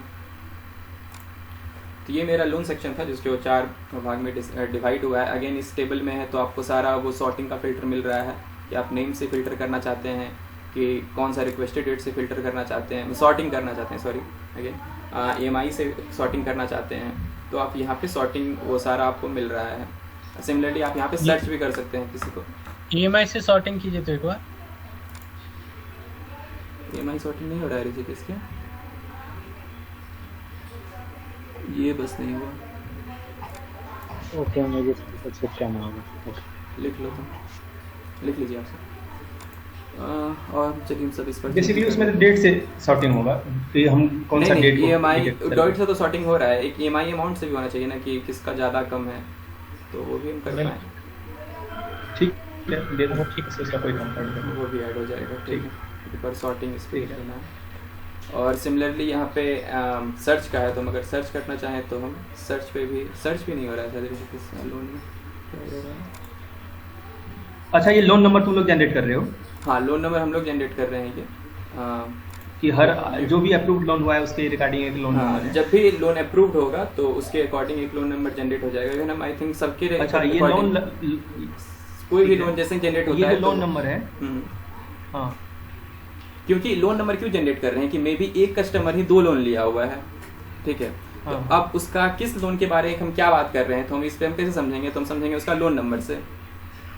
तो ये मेरा लोन सेक्शन था जिसके 4 भाग में डिवाइड हुआ है। अगेन इस टेबल में है तो आपको सारा वो सॉर्टिंग का फिल्टर मिल रहा है कि आप नेम से फिल्टर करना चाहते हैं, कि कौन सा रिक्वेस्टेड डेट से फिल्टर करना चाहते हैं, सॉर्टिंग करना चाहते हैं, सॉरी अगेन EMI से सॉर्टिंग करना चाहते हैं, तो आप यहाँ पे सॉर्टिंग वो सारा आपको मिल रहा है। सिमिलरली आप यहाँ पे सर्च भी कर सकते हैं किसी को। EMI से सॉर्टिंग कीजिए तो एक बार। EMI सॉर्टिंग नहीं हो रहा है रिजिक इसके, ये बस नहीं हुआ। ओके, मुझे चेक करना होगा। लिख लो, तो लिख लीजिए आप सब। और चलिए सब इस पर बेसिकली उसमें तो डेट से सॉर्टिंग होगा, तो हम कौन सा डेट EMI डॉट से तो सॉर्टिंग हो रहा है, एक EMI अमाउंट से भी होना चाहिए ना कि किसका ज़्यादा कम है, तो वो भी हम कर पाएँ। ठीक है, दे दो, ठीक है, उसका कोई कंफर्ट नहीं। वो भी ऐड हो जाएगा, ठीक है। पर सॉर्टिंग इस पर करना है। और सिमिलरली यहाँ पे सर्च का है, तो हम अगर सर्च करना चाहें तो हम सर्च पे भी, सर्च भी नहीं हो रहा है किस लोन में, क्या हो रहा है। अच्छा, ये लोन नंबर तुम लोग जनरेट कर रहे हो? हाँ, लोन नंबर हम लोग जनरेट कर रहे हैं ये कि हर जो भी अप्रूव्ड लोन हुआ है उसके रिगार्डिंग एक लोन नंबर है। जब भी लोन अप्रूव्ड होगा तो उसके अकॉर्डिंग एक लोन नंबर जनरेट हो जाएगा। लेकिन हम आई थिंक सबके अच्छा, ये लोन कोई भी लोन जैसे जनरेट होता है, ये लोन नंबर है। हाँ, क्योंकि लोन नंबर क्यों जनरेट कर रहे हैं कि मे बी एक कस्टमर ही 2 लोन लिया हुआ है, ठीक है। तो अब उसका किस लोन के बारे में हम क्या बात कर रहे हैं, तो हम इस पे हम कैसे समझेंगे, तो हम समझेंगे उसका लोन नंबर से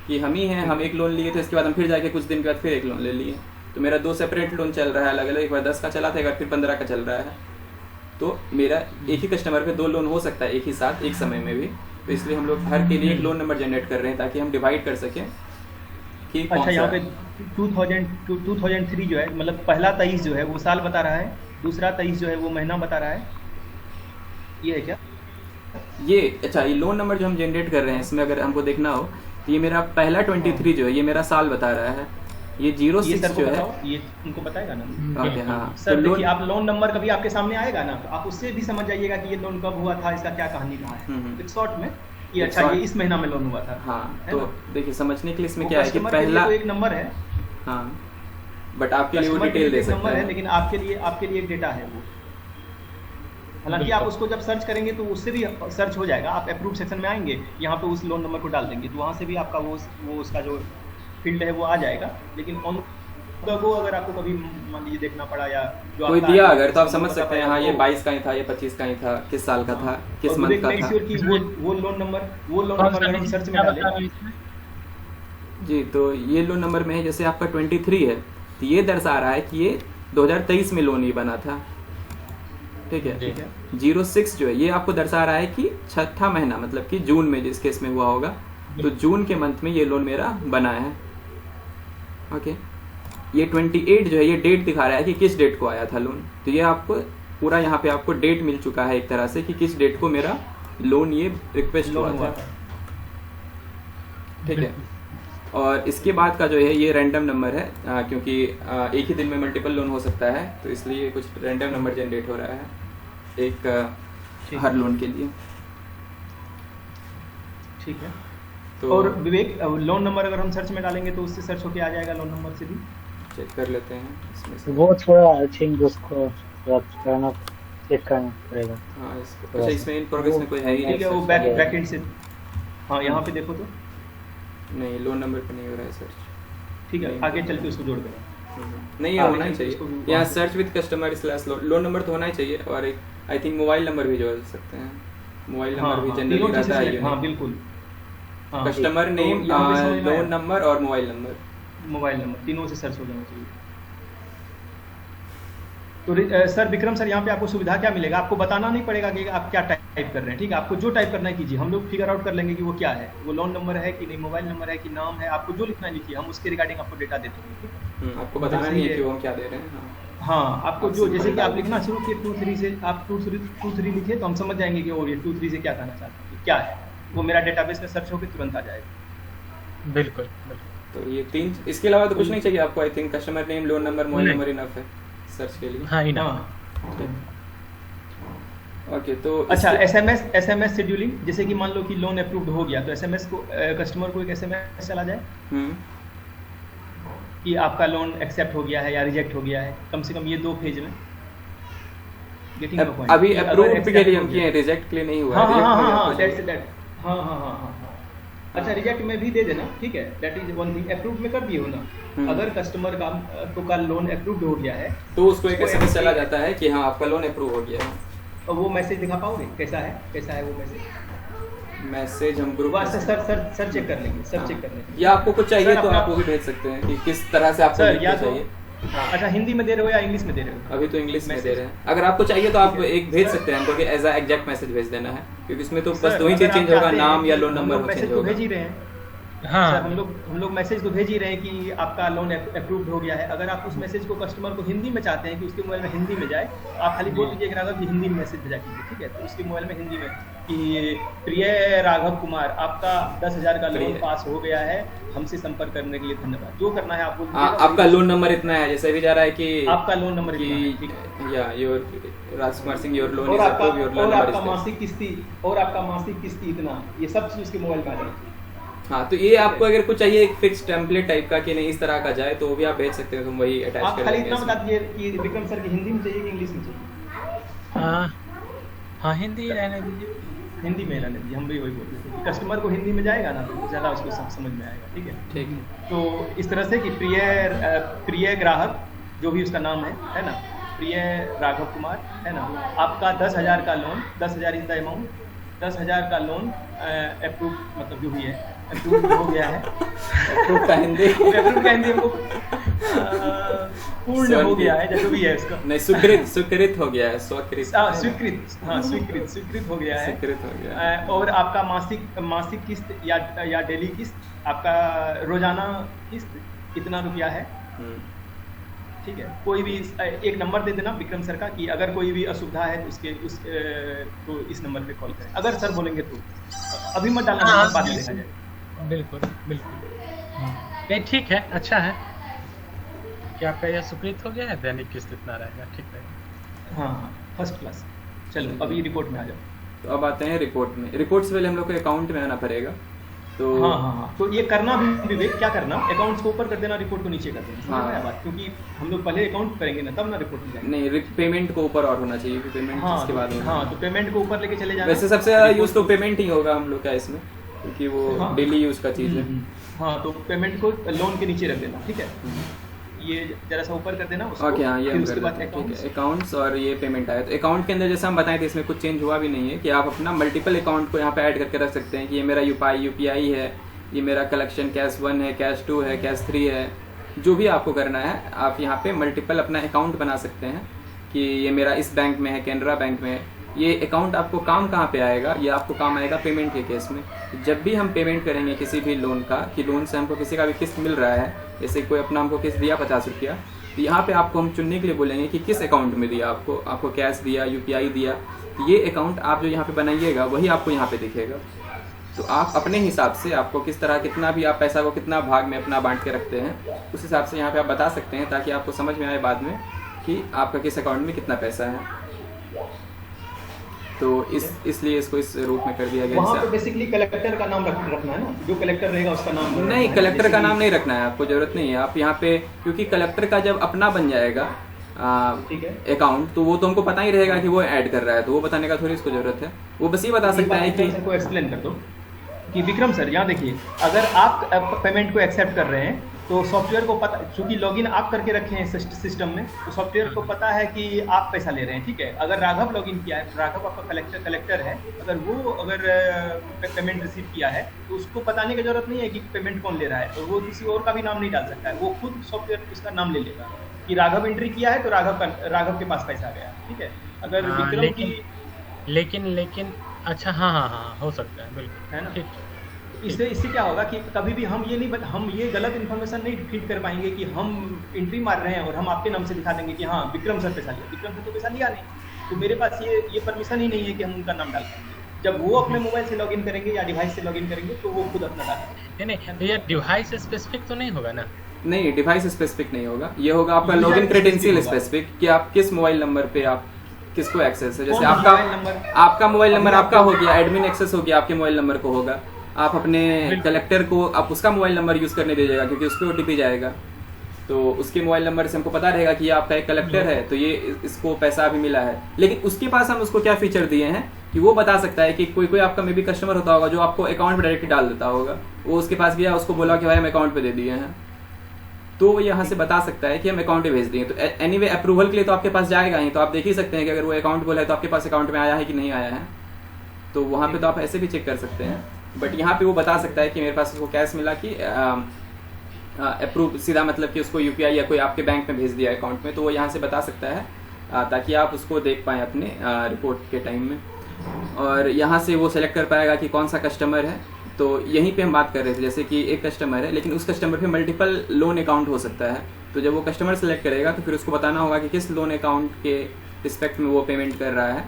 कि हम ही हैं, हम एक लोन लिए थे, इसके बाद हम फिर जाके कुछ दिन के बाद फिर एक लोन ले लिए, तो मेरा 2 सेपरेट लोन चल रहा है अलग अलग, एक बार 10 का चला था, एक बार फिर 15 का चल रहा है, तो मेरा एक ही कस्टमर पे 2 लोन हो सकता है एक ही साथ एक समय में भी। तो इसलिए हम लोग हर के लिए एक लोन नंबर जनरेट कर रहे हैं ताकि हम डिवाइड कर सकें कि अच्छा, यहाँ पे 2003 जो है, मतलब पहला 23 जो है वो साल बता रहा है, दूसरा 23 जो है वो महीना बता रहा है, ये है क्या? ये अच्छा, ये लोन नंबर जो हम जनरेट कर रहे हैं इसमें अगर हमको देखना हो तो ये मेरा पहला 23 जो है ये मेरा साल बता रहा है, ये 06 जो है ये उनको बताएगा ना। ओके, हाँ सर देखिए, आप लोन नंबर कभी आपके सामने आएगा ना, तो आप उससे भी समझ जाइएगा कि ये लोन कब हुआ था, इसका क्या कहानी कहाँ है, एक शॉर्ट में कि अच्छा ये इस महीना में लोन हुआ था। हाँ, तो देखिए समझने के लिए इसमें क्या है कि पहला तो एक नंबर है, हाँ, बट आपके लिए वो डिटेल दे सकता है, लेकिन आपके लिए एक डेटा है वो। हालांकि आप उसको जब सर्च करेंगे तो उससे भी सर्च हो जाएगा, आप अप्रूव सेक्शन में आएंगे, यहाँ पे उस लोन नंबर को डाल देंगे तो वहाँ से भी आपका वो उसका जो फील्ड है वो आ जाएगा। लेकिन ऑन को अगर आपको कभी मान लीजिए देखना पड़ा या जो कोई दिया अगर, तो आप समझ सकते हैं हाँ ये 22 का ही था, ये 25 का ही था, किस साल का था, किस मंथ का था। वो लोन नंबर हम सर्च में डालें जी, तो ये लोन नंबर में है जैसे आपका 23 है तो ये दर्शा रहा है कि ये 2023 में लोन ही बना था, ठीक है। 06 जो है ये आपको दर्शा रहा है कि 6ठा महीना, मतलब कि जून में जिस केस में हुआ होगा, तो जून के मंथ में ये लोन मेरा बना है, ओके। ये 28 जो है ये डेट दिखा रहा है कि किस डेट को आया था लोन, तो ये आपको पूरा यहाँ पे आपको डेट मिल चुका है एक तरह से कि किस डेट को मेरा लोन ये रिक्वेस्ट हुआ था, ठीक है। और इसके बाद का जो है ये रैंडम नंबर है, क्योंकि एक ही दिन में मल्टीपल लोन हो सकता है, तो इसलिए कुछ रैंडम नंबर जनरेट हो रहा है एक हर लोन के लिए, ठीक है। तो और विवेक, लोन नंबर अगर हम सर्च में डालेंगे तो उससे सर्च होके आ जाएगा लोन नंबर से भी, चेक कर लेते हैं इसमें से। वो थोड़ा आई थिंक उसको करना चेक करना पड़ेगा। हाँ, अच्छा इसमें इन प्रोग्रेस में कोई है ही नहीं, ठीक है, वो बैक एंड से, हाँ यहाँ पे देखो तो नहीं, लोन नंबर पे नहीं हो रहा है सर्च, ठीक है, आगे चल के उसको जोड़ देना। नहीं, ये होना ही चाहिए यहाँ search with customer slash loan number तो होना ही चाहिए, और एक आई थिंक मोबाइल नंबर भी जोड़ सकते हैं, मोबाइल नंबर भी जनरली रहता है। हाँ बिल्कुल, कस्टमर नेम, लोन नंबर और मोबाइल नंबर तीनों से सर्च हो जाना चाहिए। तो सर विक्रम सर, यहाँ पे आपको सुविधा क्या मिलेगा, आपको बताना नहीं पड़ेगा कि आप क्या टाइप कर रहे हैं, ठीक है। आपको जो टाइप करना है कीजिए, हम लोग फिगर आउट कर लेंगे कि वो क्या है, वो लोन नंबर है कि नहीं, मोबाइल नंबर है कि नाम है, आपको जो लिखना है लिखिए, हम उसके रिगार्डिंग आपको डेटा देते हैं। आपको बताना नहीं है कि वो हम क्या दे रहे हैं। हाँ, आपको जो जैसे कि आप लिखना शुरू किए 23 से, आप 23 लिखे तो हम समझ जाएंगे कि वो ये 23 से क्या कहना चाहते हैं, क्या है, वो मेरा डेटाबेस में सर्च होकर तुरंत आ जाएगा। बिल्कुल। तो ये 3, इसके अलावा तो कुछ नहीं चाहिए आपको, I think customer name, loan number, mobile number enough है सर्च के लिए। हाँ, इनफ। ओके, तो अच्छा, एसएमएस शेड्यूलिंग, जैसे कि मान लो कि लोन अप्रूव्ड हो गया तो एसएमएस को कस्टमर को एक एसएमएस चला जाए कि आपका लोन एक्सेप्ट हो गया है या रिजेक्ट हो गया है, कम से कम ये 2 फेज में गेटिंग द पॉइंट। अभी अप्रूव के लिए हम किए, रिजेक्ट के लिए नहीं हुआ है। हाँ, दैट्स हाँ। अच्छा, रिजेक्ट में भी दे देना, ठीक है, that is one thing. Approve में कर दिए हो ना, अगर कस्टमर का लोन अप्रूव्ड हो गया है तो उसको एक एसएमएस चला जाता है कि हाँ आपका लोन अप्रूव हो गया है, और वो मैसेज दिखा पाओगे कैसा है वो मैसेज हम ग्रुप सर चेक कर लेंगे, चेक कर लेंगे। या आपको कुछ चाहिए तो आप वो भी भेज सकते हैं कि किस तरह से आपको चाहिए। अच्छा, हिंदी में दे रहे हो या इंग्लिश में दे रहे हो? अभी तो इंग्लिश में दे रहे हैं, अगर आपको चाहिए तो आप एक भेज सकते हैं हमको कि एज एग्जैक्ट मैसेज भेज देना है, क्योंकि इसमें तो बस 2 ही चीज चेंज होगा, नाम या लोन नंबर चेंज होगा। भेज ही रहे हैं, हाँ। सर हम लोग मैसेज तो भेज ही रहे हैं कि आपका लोन अप्रूव्ड हो गया है। अगर आप उस मैसेज को कस्टमर को हिंदी में चाहते हैं कि उसके मोबाइल में हिंदी में जाए, आप खाली बोल दीजिए राघव कि हिंदी में मैसेज भेजा कीजिए, ठीक है। तो उसके मोबाइल में हिंदी में कि प्रिय राघव कुमार, आपका 10,000 का लोन पास हो गया है, हमसे संपर्क करने के लिए धन्यवाद। जो करना है आप बोल दीजिएगा। आपका लोन नंबर इतना है, जैसे भी जा रहा है कि आपका लोन नंबर इतना है, ठीक है। या your Rajkumar Singh your loan और इज अप्रूव्ड, योर लोन आपका नंबर इज आपका मासिक किस्ती इतना, ये सब चीज उसके मोबाइल में आ जाएगी। हाँ, तो ये आपको अगर कुछ चाहिए एक फिक्स टेम्पलेट टाइप का कि नहीं इस तरह का जाए, तो वो भी आप भेज सकते हो, तुम वही अटैच आप कर खाली देंगे इतना बता इसमें। दीजिए कि विक्रम सर की हिंदी में चाहिए कि इंग्लिश में चाहिए। हाँ, हिंदी रहने दीजिए। हिंदी में रहने दीजिए, हम भी वही बोल रहे थे कि कस्टमर को हिंदी में जाएगा ना तो ज़्यादा उसको समझ में आएगा, ठीक है। ठीक है। तो इस तरह से कि प्रिय ग्राहक, जो भी उसका नाम है ना, प्रिय राघव कुमार, है ना, आपका 10,000 का लोन, 10,000 इज द अमाउंट, 10,000 का लोन अप्रूव, मतलब जो भी है अप्रूव हो गया है। अप्रूव का हिंदी हमको पूर्ण हो गया है, जैसे भी है उसका नहीं, स्वीकृत हो गया है, स्वीकृत हो गया है, स्वीकृत हो गया है। और आपका मासिक किस्त या डेली किस्त, आपका रोजाना किस्त इतना रुपया है, ठीक है। कोई भी एक नंबर दे देना विक्रम सर का कि अगर कोई भी असुविधा है तो तो इस नंबर पे कॉल करें। अगर सर बोलेंगे तो अभी मत डालना, बाद में देखा जाए। बिल्कुल नहीं, ठीक है, अच्छा है कि आपका यह स्वीकृत हो गया है, दैनिक किस्त इतना रहेगा, ठीक रहेगा। हाँ, फर्स्ट क्लास। चलो अभी रिपोर्ट में आ जाओ। तो अब आते हैं रिपोर्ट में। रिपोर्ट से पहले हम लोग को अकाउंट में आना पड़ेगा। तो हाँ, तो ये करना भी विवेक, क्या करना, अकाउंट्स को ऊपर कर देना, रिपोर्ट को नीचे कर देना, समझ में आया बात? क्योंकि हम लोग पहले अकाउंट करेंगे ना, तब ना रिपोर्ट में जाएंगे। नहीं, पेमेंट को ऊपर और होना चाहिए, पेमेंट इसके बाद होगा। हाँ, तो पेमेंट को ऊपर लेके चले जाना। वैसे सबसे ज्यादा यूज तो पेमेंट ही होगा हम लोग का इसमें, क्योंकि वो डेली यूज का चीज है। हाँ, तो पेमेंट को लोन के नीचे रख देना, ठीक है। ये जरा सा ऊपर कर देना उसको। ओके, हाँ, ये फिर हम उसके कर बाद देते हैं, ठीक है। अकाउंट्स और ये पेमेंट आया, तो अकाउंट के अंदर जैसा हम बताए थे इसमें कुछ चेंज हुआ भी नहीं है कि आप अपना मल्टीपल अकाउंट को यहाँ पे ऐड करके रख सकते हैं कि ये मेरा यूपीआई है, ये मेरा कलेक्शन कैश 1 है, कैश 2 है, कैश 3 है। जो भी आपको करना है आप यहाँ पे मल्टीपल अपना अकाउंट बना सकते हैं कि ये मेरा इस बैंक में है, कैनरा बैंक में है। ये अकाउंट आपको काम कहाँ पे आएगा, ये आपको काम आएगा पेमेंट के केस में। जब भी हम पेमेंट करेंगे किसी भी लोन का, कि लोन से हमको किसी का भी किस्त मिल रहा है, जैसे कोई अपना हमको किस्त दिया 50 रुपया, तो यहाँ पे आपको हम चुनने के लिए बोलेंगे कि किस अकाउंट में दिया, आपको कैश दिया, यूपीआई दिया। तो ये अकाउंट आप जो यहाँ पे बनाइएगा वही आपको यहाँ पे दिखेगा। तो आप अपने हिसाब से आपको किस तरह, कितना भी आप पैसा को कितना भाग में अपना बांट के रखते हैं, उस हिसाब से यहाँ पे आप बता सकते हैं, ताकि आपको समझ में आए बाद में कि आपका किस अकाउंट में कितना पैसा है। तो इसलिए इसको इस रूप में कर दिया गया। वहाँ पे बेसिकली कलेक्टर का नाम रखना है ना, जो कलेक्टर रहेगा उसका नाम नहीं, कलेक्टर का नाम नहीं रखना है, आपको जरूरत नहीं है। आप यहाँ पे, क्योंकि कलेक्टर का जब अपना बन जाएगा ठीक है अकाउंट, तो वो तो हमको पता ही रहेगा कि वो ऐड कर रहा है, तो वो बताने का थोड़ी इसको जरूरत है। वो बस ये बता सकता है कि को एक्सप्लेन कर दो कि विक्रम सर यहाँ देखिए, अगर आप पेमेंट को एक्सेप्ट कर रहे हैं तो सॉफ्टवेयर को पता, चूंकि लॉगिन आप करके रखे हैं सिस्टम में, तो सॉफ्टवेयर को पता है कि आप पैसा ले रहे हैं, ठीक है। अगर राघव लॉगिन किया है, राघव आपका कलेक्टर है, अगर पेमेंट रिसीव किया है तो उसको बताने की जरूरत नहीं है कि पेमेंट कौन ले रहा है, और वो किसी और का भी नाम नहीं डाल सकता है। वो खुद सॉफ्टवेयर उसका नाम ले लेगा कि राघव एंट्री किया है तो राघव के पास पैसा गया, ठीक है। अगर विक्रम की लेकिन अच्छा, हाँ, हो सकता है, बिल्कुल, है ना। ठीक। इससे क्या होगा कि कभी भी हम ये गलत इन्फॉर्मेशन नहीं फीड कर पाएंगे कि हम एंट्री मार रहे हैं और हम आपके नाम से दिखा देंगे कि हाँ विक्रम सर पैसा लिया। विक्रम सर तो पैसा लिया नहीं, तो मेरे पास ये परमिशन ही नहीं है कि हम उनका नाम डाल पाएंगे। जब वो अपने मोबाइल से लॉगिन करेंगे या डिवाइस से लॉगिन करेंगे तो वो खुद अपना डालेंगे। नहीं, ये डिवाइस स्पेसिफिक तो नहीं होगा ना? नहीं, डिवाइस स्पेसिफिक नहीं होगा, ये होगा आपका लॉगिन क्रेडेंशियल स्पेसिफिक, कि आप किस मोबाइल नंबर पे आप किसको एक्सेस है। जैसे आपका मोबाइल नंबर आपका हो गया, एडमिन एक्सेस हो गया, आपके मोबाइल नंबर को होगा। आप अपने कलेक्टर को आप उसका मोबाइल नंबर यूज करने दीजिएगा, क्योंकि उस पर ओटीपी जाएगा, तो उसके मोबाइल नंबर से हमको पता रहेगा कि ये आपका एक कलेक्टर है, तो ये इसको पैसा अभी मिला है। लेकिन उसके पास हम उसको क्या फीचर दिए हैं कि वो बता सकता है कि कोई आपका मे बी कस्टमर होता होगा जो आपको अकाउंट में डायरेक्टली डाल देता होगा, वो उसके पास गया, उसको बोला कि भाई हम अकाउंट पे दे दिए हैं, तो वो यहाँ से बता सकता है कि हम अकाउंट पे भेज दिए। तो एनीवे अप्रूवल के लिए तो आपके पास जाएगा ही, तो आप देख ही सकते हैं कि अगर वो अकाउंट बोला है तो आपके पास अकाउंट में आया है कि नहीं आया है, तो वहाँ पे तो आप ऐसे भी चेक कर सकते हैं। बट यहाँ पे वो बता सकता है कि मेरे पास उसको कैश मिला कि अप्रूव, सीधा मतलब कि उसको यूपीआई या कोई आपके बैंक में भेज दिया अकाउंट में, तो वो यहाँ से बता सकता है, ताकि आप उसको देख पाएँ अपने रिपोर्ट के टाइम में। और यहाँ से वो सेलेक्ट कर पाएगा कि कौन सा कस्टमर है, तो यहीं पे हम बात कर रहे थे, जैसे कि एक कस्टमर है लेकिन उस कस्टमर पे मल्टीपल लोन अकाउंट हो सकता है, तो जब वो कस्टमर सेलेक्ट करेगा तो फिर उसको बताना होगा कि किस लोन अकाउंट के रिस्पेक्ट में वो पेमेंट कर रहा है।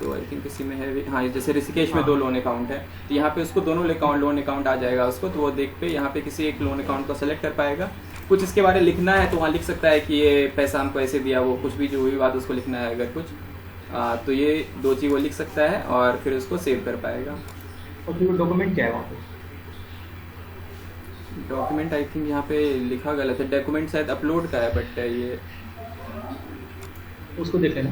तो आई थिंक इसी में है, हाँ जैसे ऋषिकेश में 2 लोन अकाउंट है, तो यहाँ पे उसको दोनों लोन अकाउंट आ जाएगा उसको, तो वो देख पे यहाँ पे किसी एक लोन अकाउंट को सेलेक्ट कर पाएगा। कुछ इसके बारे में लिखना है तो वहाँ लिख सकता है कि ये पैसा हमको ऐसे दिया, वो कुछ भी जो हुई बात उसको लिखना है अगर कुछ, तो ये 2 चीज़ वो लिख सकता है और फिर उसको सेव कर पाएगा। और फिर डॉक्यूमेंट क्या है वहाँ पे? डॉक्यूमेंट आई थिंक यहाँ पे लिखा गलत है, डॉक्यूमेंट शायद अपलोड का है, बट ये उसको देख लेना।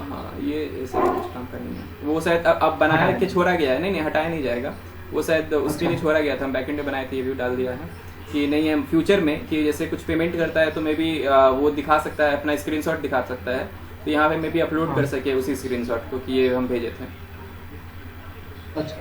हाँ ये ऐसे कुछ काम का नहीं है, वो शायद अब बनाया के छोड़ा गया है, नहीं हटाया नहीं जाएगा, वो शायद उसके लिए छोड़ा गया था, हम बैकएंड में बनाए थे, ये भी डाल दिया है कि नहीं है फ्यूचर में कि जैसे कुछ पेमेंट करता है तो मे बी वो दिखा सकता है, अपना स्क्रीनशॉट दिखा सकता है, तो यहाँ पे मे बी अपलोड कर सके उसी स्क्रीनशॉट को कि ये हम भेजे थे। अच्छा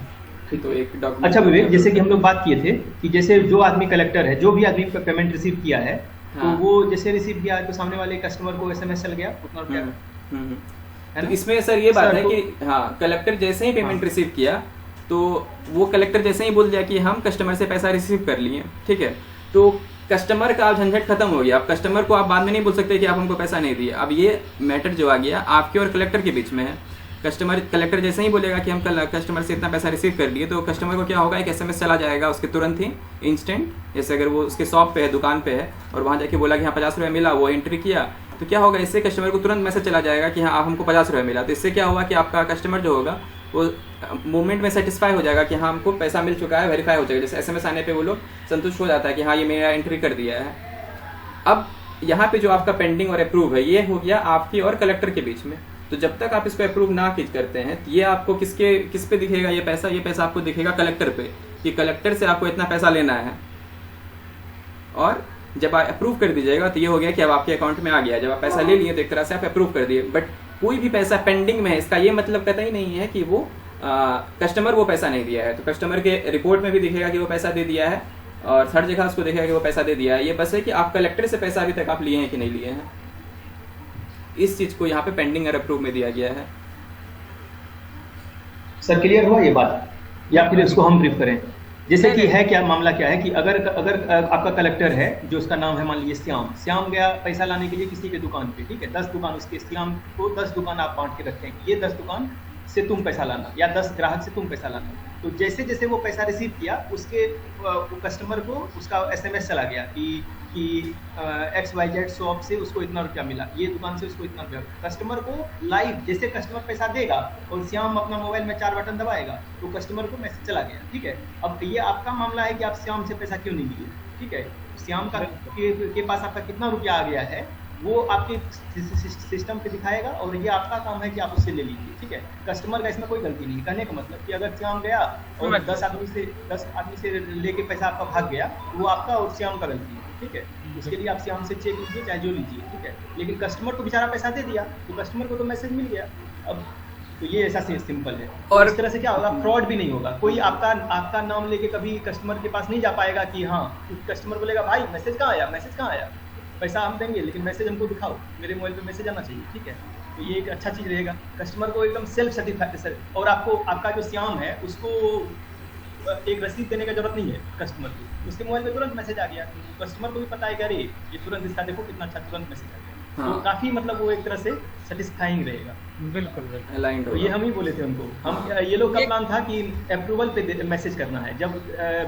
तो एक डॉक्यूमेंट। अच्छा विवेक, जैसे कि हम लोग बात किए थे कि जैसे जो आदमी कलेक्टर है, जो भी आदमी पेमेंट रिसीव किया है, तो वो जैसे रिसीव किया तो सामने वाले कस्टमर को SMS चल गया उतना रुपया, है तो ना? इसमें सर ये बात सर, है कि हाँ कलेक्टर जैसे ही पेमेंट रिसीव किया तो वो कलेक्टर जैसे ही बोल दिया कि हम कस्टमर से पैसा रिसीव कर लिए, ठीक है, तो कस्टमर का झंझट खत्म हो गया। अब कस्टमर को आप बाद में नहीं बोल सकते कि आप हमको पैसा नहीं दिए, अब ये मैटर जो आ गया आपके और कलेक्टर के बीच में है। कलेक्टर जैसे ही बोलेगा कि हम कल कस्टमर से इतना पैसा रिसीव कर लिए, तो कस्टमर को क्या होगा, एक SMS चला जाएगा उसके तुरंत ही इंस्टेंट, जैसे अगर वो उसके शॉप पे है, दुकान पे है और वहाँ जाके बोला कि हाँ 50 रुपये मिला, वो एंट्री किया, तो क्या होगा, इससे कस्टमर को तुरंत मैसेज चला जाएगा कि हाँ आप हमको 50 रुपये मिला। तो इससे क्या होगा कि आपका कस्टमर जो होगा वो मोमेंट में सेटिस्फाई हो जाएगा कि हाँ हमको पैसा मिल चुका है, वेरीफाई हो जाएगा, जैसे SMS आने पे वो लोग संतुष्ट हो जाता है कि हाँ ये मेरा एंट्री कर दिया है। अब यहाँ पे जो आपका पेंडिंग और अप्रूव है ये हो गया आपकी और कलेक्टर के बीच में, तो जब तक आप इसको अप्रूव ना करते हैं तो ये आपको किस पे दिखेगा, ये पैसा आपको दिखेगा कलेक्टर पे, कि कलेक्टर से आपको इतना पैसा लेना है। और जब आप अप्रूव कर दीजिएगा तो ये हो गया कि अब आपके अकाउंट में आ गया, जब आप पैसा ले लिए तो एक तरह से आप अप्रूव कर दिए, बट कोई भी पैसा पेंडिंग में है इसका ये मतलब कतई नहीं है कि वो कस्टमर वो पैसा नहीं दिया है। तो कस्टमर के रिपोर्ट में भी दिखेगा कि वो पैसा दे दिया है और हर जगह उसको दिखेगा कि वो पैसा दे दिया है, ये बस है कि आप कलेक्टर से पैसा अभी तक आप लिए हैं कि नहीं लिए हैं, इस चीज को यहाँ पे पेंडिंग और अप्रूव में दिया गया है। सर क्लियर हुआ ये बात, या फिर इसको हम ब्रीफ करें? जैसे कि है क्या मामला क्या है कि अगर आपका कलेक्टर है जो उसका नाम है मान लीजिए श्याम गया पैसा लाने के लिए किसी के दुकान पे, ठीक है, 10 दुकान उसके, श्याम को 10 दुकान आप बांट के रखते हैं कि ये 10 दुकान से तुम पैसा लाना या 10 ग्राहक से तुम पैसा लाना। तो जैसे जैसे वो पैसा रिसीव किया उसके कस्टमर को उसका SMS चला गया कि XYZ शॉप से उसको इतना रुपया मिला, ये दुकान से उसको इतना रुपया। कस्टमर को लाइव जैसे कस्टमर पैसा देगा और श्याम अपना मोबाइल में 4 बटन दबाएगा तो कस्टमर को मैसेज चला गया, ठीक है। अब ये आपका मामला है कि आप श्याम से पैसा क्यों नहीं लिए, ठीक है, श्याम का के पास आपका कितना रुपया आ गया है वो आपके सिस्टम पे दिखाएगा और ये आपका काम है कि आप उससे ले लीजिए, ठीक है। कस्टमर का इसमें कोई गलती नहीं। कहने का मतलब कि अगर श्याम गया और 10 आदमी से लेके पैसा आपका भाग गया, वो आपका और श्याम का गलती है, ठीक है। उसके लिए आप श्याम से चेक लीजिए चाहे जो लीजिए, ठीक है। लेकिन कस्टमर को बेचारा पैसा दे दिया तो कस्टमर को तो मैसेज मिल गया। अब तो ये ऐसा सिंपल है। और इस तरह से क्या होगा, फ्रॉड भी नहीं होगा। कोई आपका नाम लेके कभी कस्टमर के पास नहीं जा पाएगा कि हाँ, कस्टमर बोलेगा भाई मैसेज कहाँ आया, पैसा हम देंगे लेकिन मैसेज हमको दिखाओ, मेरे मोबाइल पे मैसेज आना चाहिए, ठीक है। तो ये एक अच्छा चीज़ रहेगा, कस्टमर को एकदम सेल्फ सर्टिफाइड। और आपका जो श्याम है उसको एक रसीद देने का जरूरत नहीं है कस्टमर को, उसके मोबाइल पे तुरंत मैसेज आ गया, कस्टमर को भी पता है कि अरे ये तुरंत इसका देखो कितना अच्छा तुरंत मैसेज आ गया। हाँ। तो काफी मतलब वो एक तरह से सेटिस्फाइंग रहेगा। बिल्कुल तो ये हम ही बोले थे उनको, हम ये लोग का प्लान था कि अप्रूवल पे मैसेज करना है, जब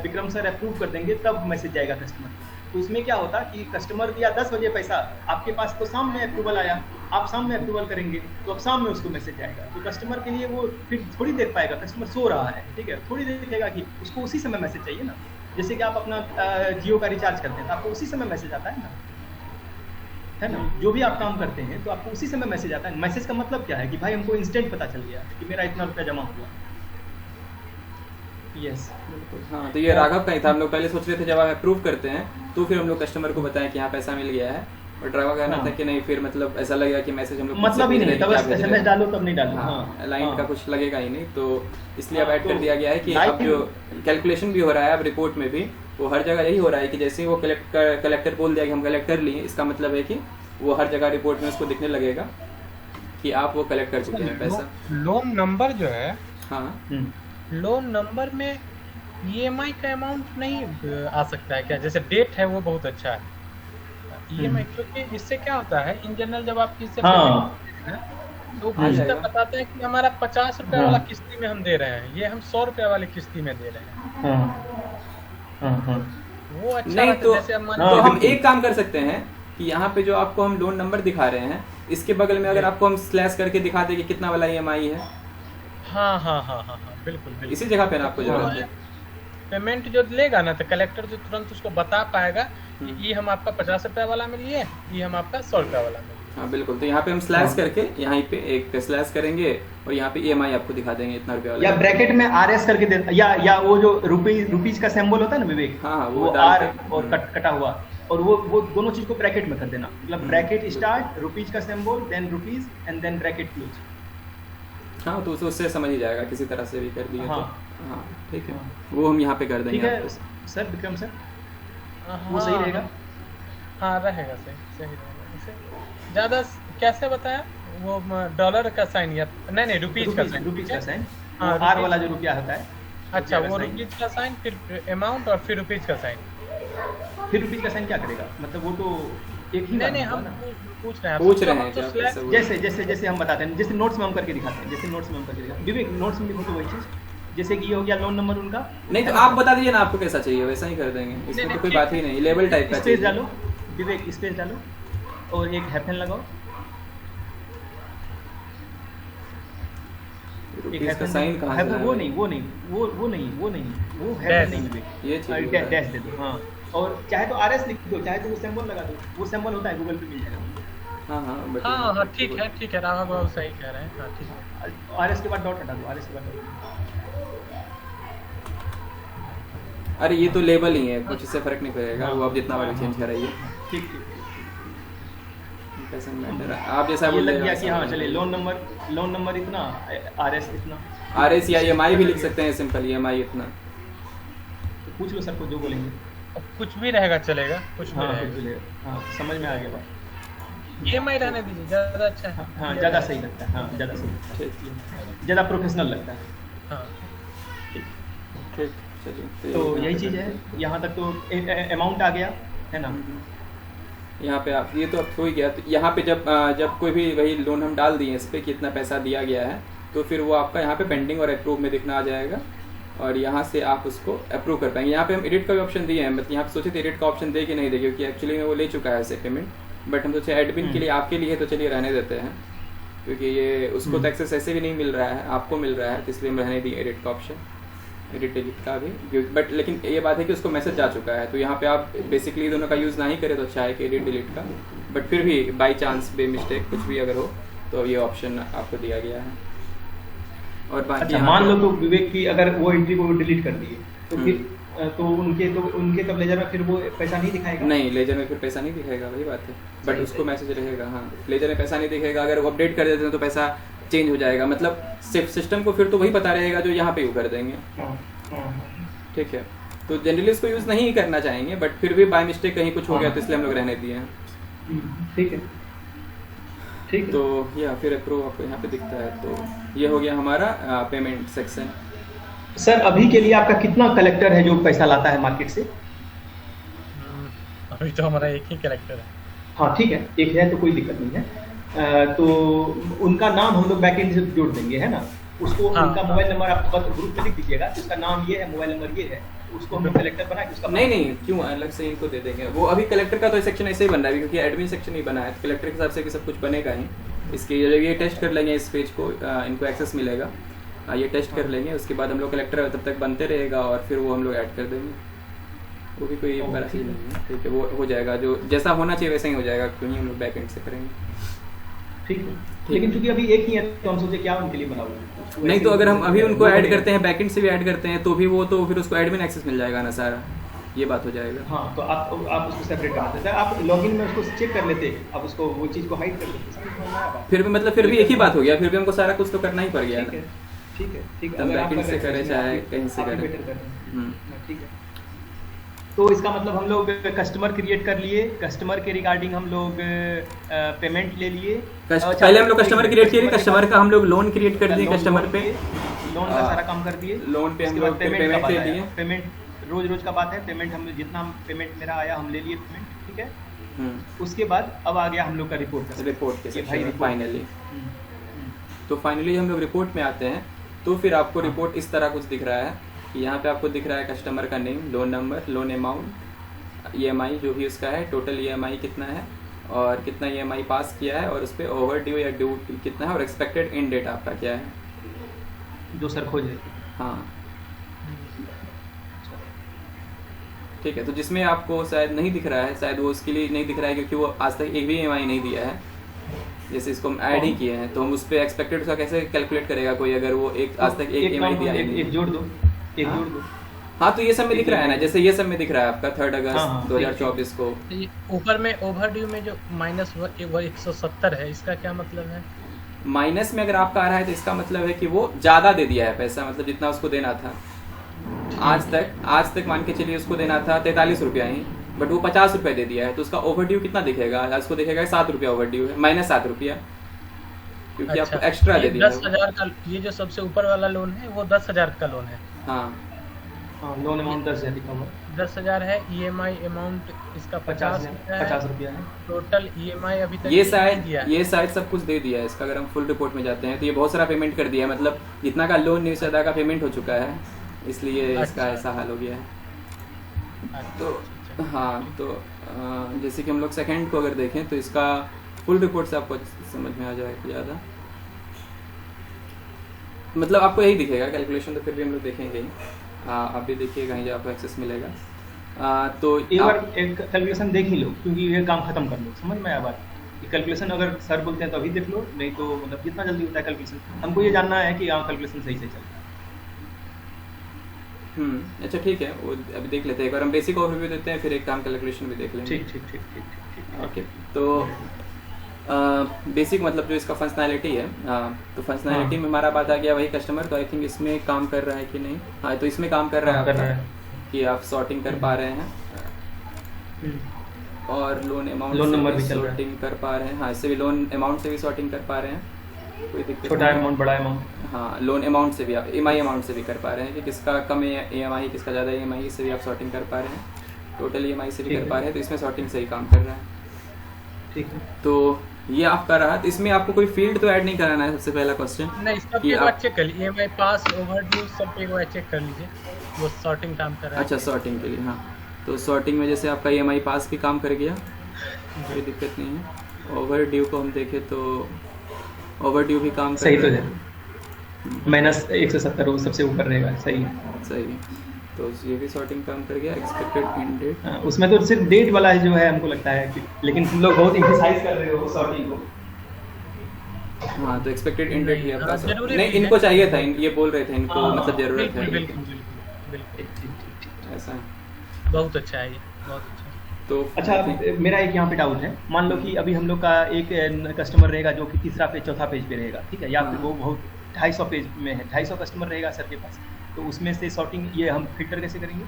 विक्रम सर अप्रूव कर देंगे तब मैसेज जाएगा कस्टमर। तो उसमें क्या होता कि कस्टमर दिया 10 बजे पैसा, आपके पास तो शाम में अप्रूवल आया, आप शाम में अप्रूवल करेंगे तो अब शाम में उसको मैसेज जाएगा। तो कस्टमर के लिए वो फिर थोड़ी देर पाएगा, कस्टमर सो रहा है, ठीक है, थोड़ी देर दिखेगा कि उसको उसी समय मैसेज चाहिए ना। जैसे कि आप अपना जियो का रिचार्ज करते हैं तो आपको उसी समय मैसेज आता है ना, जो भी आप काम करते हैं तो आपको उसी समय मैसेज आता है। मैसेज का मतलब क्या है कि भाई हमको इंस्टेंट पता चल गया कि मेरा इतना रुपया जमा हुआ। यस बिल्कुल। हाँ, तो ये राघव का ही था। हम लोग पहले सोच रहे थे जब आप अप्रूव करते हैं तो फिर हम लोग कस्टमर को बताएं कि यहाँ पैसा मिल गया है, बट राघव कहना था कि नहीं, फिर मतलब ऐसा लगेगा कि मैसेज हम लोग मतलब ही नहीं, तब SMS डालो तब नहीं डालो, हाँ, लाइन का कुछ लगेगा ही नहीं। तो इसलिए अब ऐड कर दिया गया है कि अब जो कैलकुलेशन भी हो रहा है अब रिपोर्ट में भी वो हर जगह यही हो रहा है कि जैसे ही वो कलेक्टर बोल दिया कि हम कलेक्ट कर लिए, इसका मतलब है कि वो हर जगह रिपोर्ट में उसको दिखने लगेगा कि आप वो कलेक्ट कर चुके हैं पैसा। लोन नंबर जो है, हाँ, लोन नंबर में ईएमआई का अमाउंट नहीं आ सकता है क्या? जैसे डेट है वो बहुत अच्छा है ईएमआई, क्योंकि इससे क्या होता है इन जनरल जब आप इससे हाँ। पेमेंट करते हैं तो आ कुछ जाएगा। तक बताते हैं कि हमारा 50 रुपए हाँ। वाला किस्ती में हम दे रहे हैं, ये हम 100 रुपए वाली किस्ती में दे रहे हैं। हाँ। वो अच्छा नहीं रहता तो, है, जैसे अब मान हाँ, तो लीजिए- हम एक काम कर सकते हैं कि यहाँ पे जो आपको हम लोन नंबर दिखा रहे हैं इसके बगल में अगर आपको हम स्लैश करके दिखा दें कि कितना वाला ईएमआई है, हाँ, बिल्कुल बिल्कुल। इसी जगह पे ना आपको जरूरत है। पेमेंट जो लेगा ना तो कलेक्टर जो तुरंत उसको बता पाएगा कि ये हम आपका 50 रुपए वाला में लिए, ये हम आपका 100 रुपए वाला में लिए। हाँ बिल्कुल, तो यहाँ पे हम स्लैश करके यहाँ पे एक स्लैश करेंगे और यहाँ पे ईएमआई आपको दिखा देंगे इतना रुपया वाला। या ब्रैकेट में RS करके दे, या वो जो रुपीज का सिंबल होता है ना विवेक, हाँ, वो वो डाल R के। और कटा हुआ, और वो दोनों चीज को ब्रैकेट में कर देना, मतलब ब्रैकेट स्टार्ट, रुपीज का symbol, then rupees and then bracket close. हाँ तो उससे समझ ही जाएगा किसी तरह से भी कर दिए हाँ। तो ठीक है, वो हम यहाँ पे कर देंगे ठीक है आपको। सर, विक्रम सर, हाँ, वो सही रहेगा। हाँ रहेगा, सही रहेगा। इसे ज़्यादा कैसे बताया वो डॉलर का साइन या नहीं रुपीज का साइन, रुपीज का साइन, हाँ, R वाला जो रुपया होता है, अच्छा रुपया का वो साइन। रुपीज का साइन फिर अमाउंट और फिर रुपीज का साइन। फिर रुपीज का साइन क्या करेगा, मतलब वो तो एक ही बात नहीं हुआ हम ना। पूछ रहे हैं पूछ आपसे, रहे तो हैं हम तो क्या स्लैश- कैसे वो- जैसे हम बताते हैं, जैसे नोट्स में हम करके दिखाते हैं, जैसे नोट्स में हम करके दिखाते हैं, विवेक नोट्स में लिखो तो वही चीज, जैसे कि ये हो गया लोन नंबर उनका, नहीं तो आप बता दीजिए ना आपको कैसा चाहिए, वैसा ही कर देंगे, इसमें नहीं, तो कोई ठीक बात ही नहीं, लेबल टाइप का स्पेस चाहिए। डालो विवेक, स्पेस डालो और एक हैफन लगाओ, एक रुपीज का हैफन साइन कहाँ से वो आया? नहीं, वो डैश। हैफन नहीं विवेक, ये चाहिए डैश दे दो, हाँ, और चाहे तो RS लिख दो, चाहे तो वो सिंबल लगा दो, वो सिंबल होता है गूगल पे मिल जाएगा। हाँ हाँ ठीक है राघव बाबू सही कह रहे हैं, हाँ ठीक है। RS के बाद डॉट हटा दो, RS के बाद डॉट। अरे ये तो लेबल ही है, कुछ इससे फर्क नहीं पड़ेगा, हाँ। वो आप जितना बार चेंज कराइए, ठीक, डजंट मैटर, आप जैसा ये बोल लग गया कि हाँ चलिए लोन नंबर इतना, RS इतना, RS या EMI भी लिख सकते हैं, सिंपल EMI इतना। तो पूछ लो सर को जो बोलेंगे। अब कुछ भी रहेगा चलेगा, कुछ भी हाँ कुछ रहेगा। भी लेगा, हाँ समझ में आ गया बात। EMI रहने दीजिए, ज़्यादा अच्छा है। हाँ ज़्यादा सही लगता है, हाँ ज़्यादा सही लगता है, ज़्यादा प्रोफेशनल लगता है। हाँ ठीक, चलिए तो यही चीज़ है, यहाँ तक तो अमाउंट आ गया है ना। यहाँ पे आप ये तो अब हो ही गया, तो यहाँ पे जब कोई भी वही लोन हम डाल दिए इस पे कितना पैसा दिया गया है, तो फिर वो आपका यहाँ पे पेंडिंग और अप्रूव में दिखना आ जाएगा, और यहाँ से आप उसको अप्रूव कर पाएंगे। यहाँ पे हम एडिट का भी ऑप्शन दिए हैं, मतलब यहाँ पे सोचे थे एडिट का ऑप्शन दे कि नहीं दे, क्योंकि एक्चुअली में वो ले चुका है ऐसे पेमेंट, बट हम सोचे एडमिन के लिए आपके लिए तो चलिए रहने देते हैं, क्योंकि ये उसको तो एक्सेस ऐसे भी नहीं मिल रहा है, आपको मिल रहा है, तो इसलिए हम रहने दिए एडिट का ऑप्शन, एडिट का भी। बट लेकिन ये बात है कि उसको मैसेज जा चुका है, तो यहाँ पे आप बेसिकली दोनों का यूज़ ना ही करें तो अच्छा है कि एडिट डिलीट का, बट फिर भी बाई चांस बे मिस्टेक कुछ भी अगर हो तो ये ऑप्शन आपको दिया गया है। और बाकी अच्छा यहाँ मान पे- लो तो विवेक की अगर वो एंट्री को डिलीट कर दिए तो फिर तो उनके तब लेजर में फिर वो पैसा नहीं दिखाएगा। नहीं, लेजर में फिर पैसा नहीं दिखेगा, वही बात है, बट सही, उसको सही। मैसेज रहेगा। हाँ, लेजर में पैसा नहीं दिखेगा, अगर वो अपडेट कर देते हैं तो पैसा चेंज हो जाएगा, मतलब सिस्टम को फिर तो वही पता रहेगा जो यहाँ पे यू कर देंगे। हाँ, हाँ, ठीक है, तो जनरली इसको यूज़ नहीं करना चाहेंगे, बट फिर भी बाय मिस्टेक कहीं कुछ हो गया तो इसलिए हम लोग रहने दिए हैं। ठीक है, ठीक है। तो या फिर अप्रूव आपको यहाँ पे दिखता है, तो ये हो गया हमारा पेमेंट सेक्शन। सर अभी के लिए आपका कितना कलेक्टर है जो पैसा लाता है मार्केट से? अभी तो हमारा एक ही कैरेक्टर है। हाँ ठीक है, एक है तो कोई दिक्कत नहीं है। तो उनका नाम हम लोग बैकएंड से जोड़ देंगे, है ना। उसको हाँ, उनका हाँ। मोबाइल नंबर आप ग्रुप पे लिख दीजिएगा, उसका नाम ये है, मोबाइल नंबर ये है, उसको हम लोग कलेक्टर बना के उसका नहीं, क्यों अलग से इनको दे देंगे, वो अभी कलेक्टर का तो सेक्शन ऐसे ही बन रहा है, क्योंकि एडमिन सेक्शन ही बना है, तो कलेक्टर के हिसाब से कि सब कुछ बनेगा ही। इसके जब ये टेस्ट कर लेंगे इस पेज को, इनको एक्सेस मिलेगा, ये टेस्ट कर लेंगे, उसके बाद हम लोग कलेक्टर तब तक बनते रहेगा और फिर वो हम लोग ऐड कर देंगे, वो भी कोई बड़ा चीज़ नहीं है। ठीक है, वो हो जाएगा, जो जैसा होना चाहिए वैसा ही हो जाएगा, क्योंकि हम लोग बैक एंड से करेंगे। ठीक है, लेकिन चूंकि अभी एक ही है तो हम सोचे क्या उनके लिए बनाऊंगा। नहीं तो अगर हम अभी उनको ऐड करते हैं, बैकएंड से भी ऐड करते हैं, तो भी वो तो फिर उसको एडमिन एक्सेस मिल जाएगा ना सारा, ये बात हो जाएगा। हाँ, तो आप उसको सेपरेट कर देते हैं, आप लॉगिन में उसको चेक कर लेते, आप उसको वो चीज़ को हाइड कर देते, समझ में आया बात? फिर भी मतलब फिर भी एक ही बात हो गया, फिर भी हमको सारा कुछ तो करना ही पड़ गया ठीक है, ना। ठीक है, ठीक है। तब अगर आप बैकएंड से अगर करें चाहे कहीं से आप ही करें। better कर रहे हैं। हम्म। ठीक है, तो इसका मतलब हम लोग कस्टमर क्रिएट कर लिए, कस्टमर के रिगार्डिंग हम लोग पेमेंट ले लिए। पहले हम लोग कस्टमर क्रिएट किए, कस्टमर का हम लोग लोन क्रिएट कर दिए लोन कस्टमर पे, किए। लोन का सारा काम कर दिए। लोन पे हम उसके बाद लोग फिर पेमेंट का पेमेंट बात ले आया। लिए। पेमेंट रोज का बात है। पेमेंट हम जितना पेमेंट मेरा आया हम ले लिए पेमेंट, ठीक है। उसके बाद अब आ गया हम लोग का रिपोर्ट का रिपोर्ट के ये सेक्शन भाई में रिपोर्ट। फाइनली। तो फाइनली हम लोग रिपोर्ट में आते हैं, तो फिर आपको हाँ। रिपोर्ट इस तरह कुछ दिख रहा है कि यहाँ पे आपको दिख रहा है कस्टमर का name, loan number, loan amount, EMI जो भी उसका है, टोटल EMI कितना है और कितना EMI पास किया है, और उस पर ओवर ड्यू या ड्यू कितना है, और एक्सपेक्टेड एंड डेट आपका क्या है। जो सर खोजे। हाँ ठीक है। तो जिसमें आपको शायद नहीं दिख रहा है, शायद वो उसके लिए नहीं दिख रहा है क्योंकि वो आज तक एक भी EMI नहीं दिया है। जैसे इसको हम ऐड ही किए हैं, तो हम उस पर एक्सपेक्टेड उसका कैसे कैलकुलेट करेगा कोई, अगर वो एक आज तक एक EMI दिया ही नहीं। एक जोड़ दो, एक हाँ। जोड़ दो। हाँ तो ये सब में दिख रहा है ना, जैसे ये सब में दिख रहा है आपका 3 अगस्त हाँ, 2024 को। ये ऊपर में ओवरड्यू में जो माइनस 170 है, इसका क्या मतलब है? माइनस में अगर आपका आ रहा है तो इसका मतलब है कि वो ज़्यादा दे दिया है पैसा, मतलब जितना उसको देना था। आज तक मान के चलिए उसको देना था 43 रुपया ही, बट वो 50 रुपये दे दिया है, तो उसका ओवरड्यू कितना दिखेगा? उसको दिखेगा 7 रुपया ओवरड्यू है, -7 रुपया, क्योंकि अच्छा, आपको एक्स्ट्रा दे ये दिया है। 10,000 का, ये जो सबसे ऊपर वाला लोन है वो 10,000 का लोन है। हाँ हाँ, लोन अमाउंट 10,000 लिखा हुआ। 10,000 है। EMI अमाउंट इसका 50 रुपया है। 50 रुपया है। टोटल EMI अभी तक ये नहीं दिया है। शायद सब कुछ दे दिया है इसका। अगर हम फुल रिपोर्ट में जाते हैं तो ये बहुत सारा पेमेंट कर दिया है, मतलब जितना का लोन नहीं उससे ज़्यादा का पेमेंट हो चुका है, इसलिए इसका अच्छा। ऐसा हाल हो गया है। अच्छा, तो अच्छा। हाँ, तो जैसे कि हम लोग सेकंड को अगर देखें तो इसका फुल रिपोर्ट से आपको समझ में आ जाएगा ज़्यादा, मतलब आपको यही दिखेगा। कैलकुलेशन तो फिर भी हम लोग देखेंगे ही, आप भी देखिएगा ही जब आपको एक्सेस मिलेगा। तो एक बार एक कैलकुलेशन देख ही लो, क्योंकि ये काम खत्म कर लो। समझ में आया बात? कैलकुलेशन अगर सर बोलते हैं तो अभी देख लो, नहीं तो मतलब जितना जल्दी होता है कैलकुलेशन। हमको ये जानना है कि हाँ कैलकुलेशन सही से चल रहा है। अच्छा ठीक है, वो अभी देख लेते हैं। एक बार हम बेसिक ओवरव्यू देते हैं, फिर एक काम कैलकुलेशन भी देख लेंगे। ठीक ठीक ठीक ठीक ठीक ठीक। ओके, तो बेसिक मतलब जो इसका फंक्शनैलिटी है, तो फंक्शनैलिटी में हमारा बात आ गया वही कस्टमर। तो आई थिंक इसमें काम कर रहा है कि नहीं? हाँ, तो इसमें काम कर रहा है कर रहा आपका, है। कि आप सॉर्टिंग कर पा रहे हैं, और लोन अमाउंट लोन नंबर से भी भी चल रहा है। सॉर्टिंग कर पा रहे हैं। हाँ, इससे भी लोन अमाउंट से भी सॉर्टिंग कर पा रहे हैं, कोई दिक्कत छोटा नहीं है। अमाउंट, बड़ा अमाउंट। हाँ, लोन अमाउंट से भी आप EMI अमाउंट से भी कर पा रहे हैं कि किसका कम EMI किसका ज़्यादा EMI, इससे भी आप सॉर्टिंग कर पा रहे हैं। टोटल EMI से भी ठीक कर है। पा रहे हैं, तो इसमें सॉर्टिंग सही काम कर रहा है। ठीक है। तो ये आपका रहा। तो इसमें आपको कोई फील्ड तो ऐड नहीं कराना है, सबसे पहला क्वेश्चन। नहीं, इसका कि एक बार आप- चेक कर लीजिए। EMI पास, ओवरड्यू सब पे एक बार चेक कर लीजिए, वो सॉर्टिंग काम कर रहा है। अच्छा, सॉर्टिंग के लिए। हाँ, तो सॉर्टिंग में जैसे आपका EMI पास भी काम कर गया, कोई दिक्कत नहीं है। ओवरड्यू को हम देखें तो ओवरड्यू भी काम कर सही तो रहा है। -170 वो सबसे ऊपर रहेगा। सही है। सही है। तो ये भी सॉर्टिंग काम कर गया। एक्सपेक्टेड एंड डेट, हाँ, उसमें तो सिर्फ डेट वाला है जो है, हमको लगता है कि, लेकिन तुम लोग बहुत इम्फेसाइज कर रहे हो सॉर्टिंग को। हाँ, तो एक्सपेक्टेड एंड डेट भी आपका हाँ, जरूरी नहीं, भी है। इनको चाहिए था, ये बोल रहे थे इनको, हाँ, मतलब जरूरत बिल्कुल है बिल्कुल बिल्कुल बिल्कुल। ठीक ठीक ठीक ठीक। ऐसा है। बहुत अच्छा है ये, बहुत अच्छा। तो अच्छा, मेरा एक यहाँ पे डाउट है। मान लो कि अभी हम लोग का एक कस्टमर रहेगा जो कि तीसरा पेज, चौथा पेज पे रहेगा, ठीक है, या फिर वो बहुत 250 पेज में है, 250 कस्टमर रहेगा सर के पास, तो उसमें से सॉर्टिंग ये हम फिल्टर कैसे करेंगे?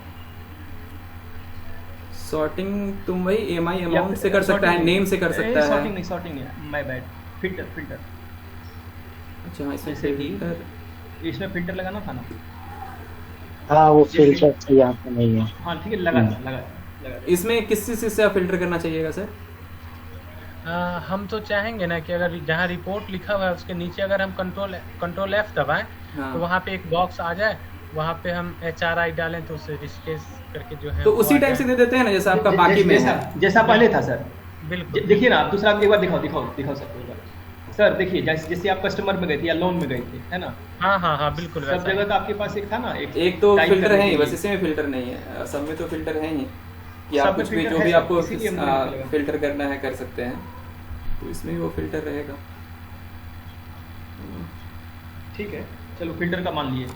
सॉर्टिंग तुम वही EMI या अमाउंट से कर सकता है, नेम से कर सकता सॉर्टिंग है। नहीं, सॉर्टिंग नहीं, माय बैड। फिल्टर फिल्टर अच्छा हाँ, इसमें जैसे कि फिल्टर, इसमें फिल्टर लगाना था ना? हाँ, वो फिल्टर तो यहाँ पे नहीं है। हाँ ठीक है, लगा लगा। इसमें किस चीज़ से आप फिल्टर करना चाहिएगा सर? हम तो चाहेंगे ना कि अगर जहाँ रिपोर्ट लिखा हुआ है उसके नीचे अगर हम कंट्रोल F दबाएं, हाँ। तो वहाँ पे एक बॉक्स आ जाए, वहाँ पे हम HRI डालें तो उसे रिस्केस करके जो है तो वो उसी आ टाइप से जाए। दे देते हैं ना जैसा आपका बाकी में है। जैसा पहले था सर। बिल्कुल। देखिए ना, आप दूसरा एक बार दिखाओ सर, एक बार सर देखिए, जैसे आप कस्टमर में गए थे या लोन में गए थे, है ना? हाँ हाँ हाँ, बिल्कुल सब वैसा ही। जगह तो आपके पास एक था ना, एक तो टाइप फिल्टर करने है के ही, लिए। बस इसी में फिल्टर नहीं है, सब में तो फिल्टर है ही कि सब आप में कुछ भी filter जो है भी सर, आपको इसीलिए हमको लगा। फिल्टर करना है कर सकते हैं, तो इसमें वो फिल्टर रहेगा। ठीक है, चलो फिल्टर का मान लिए।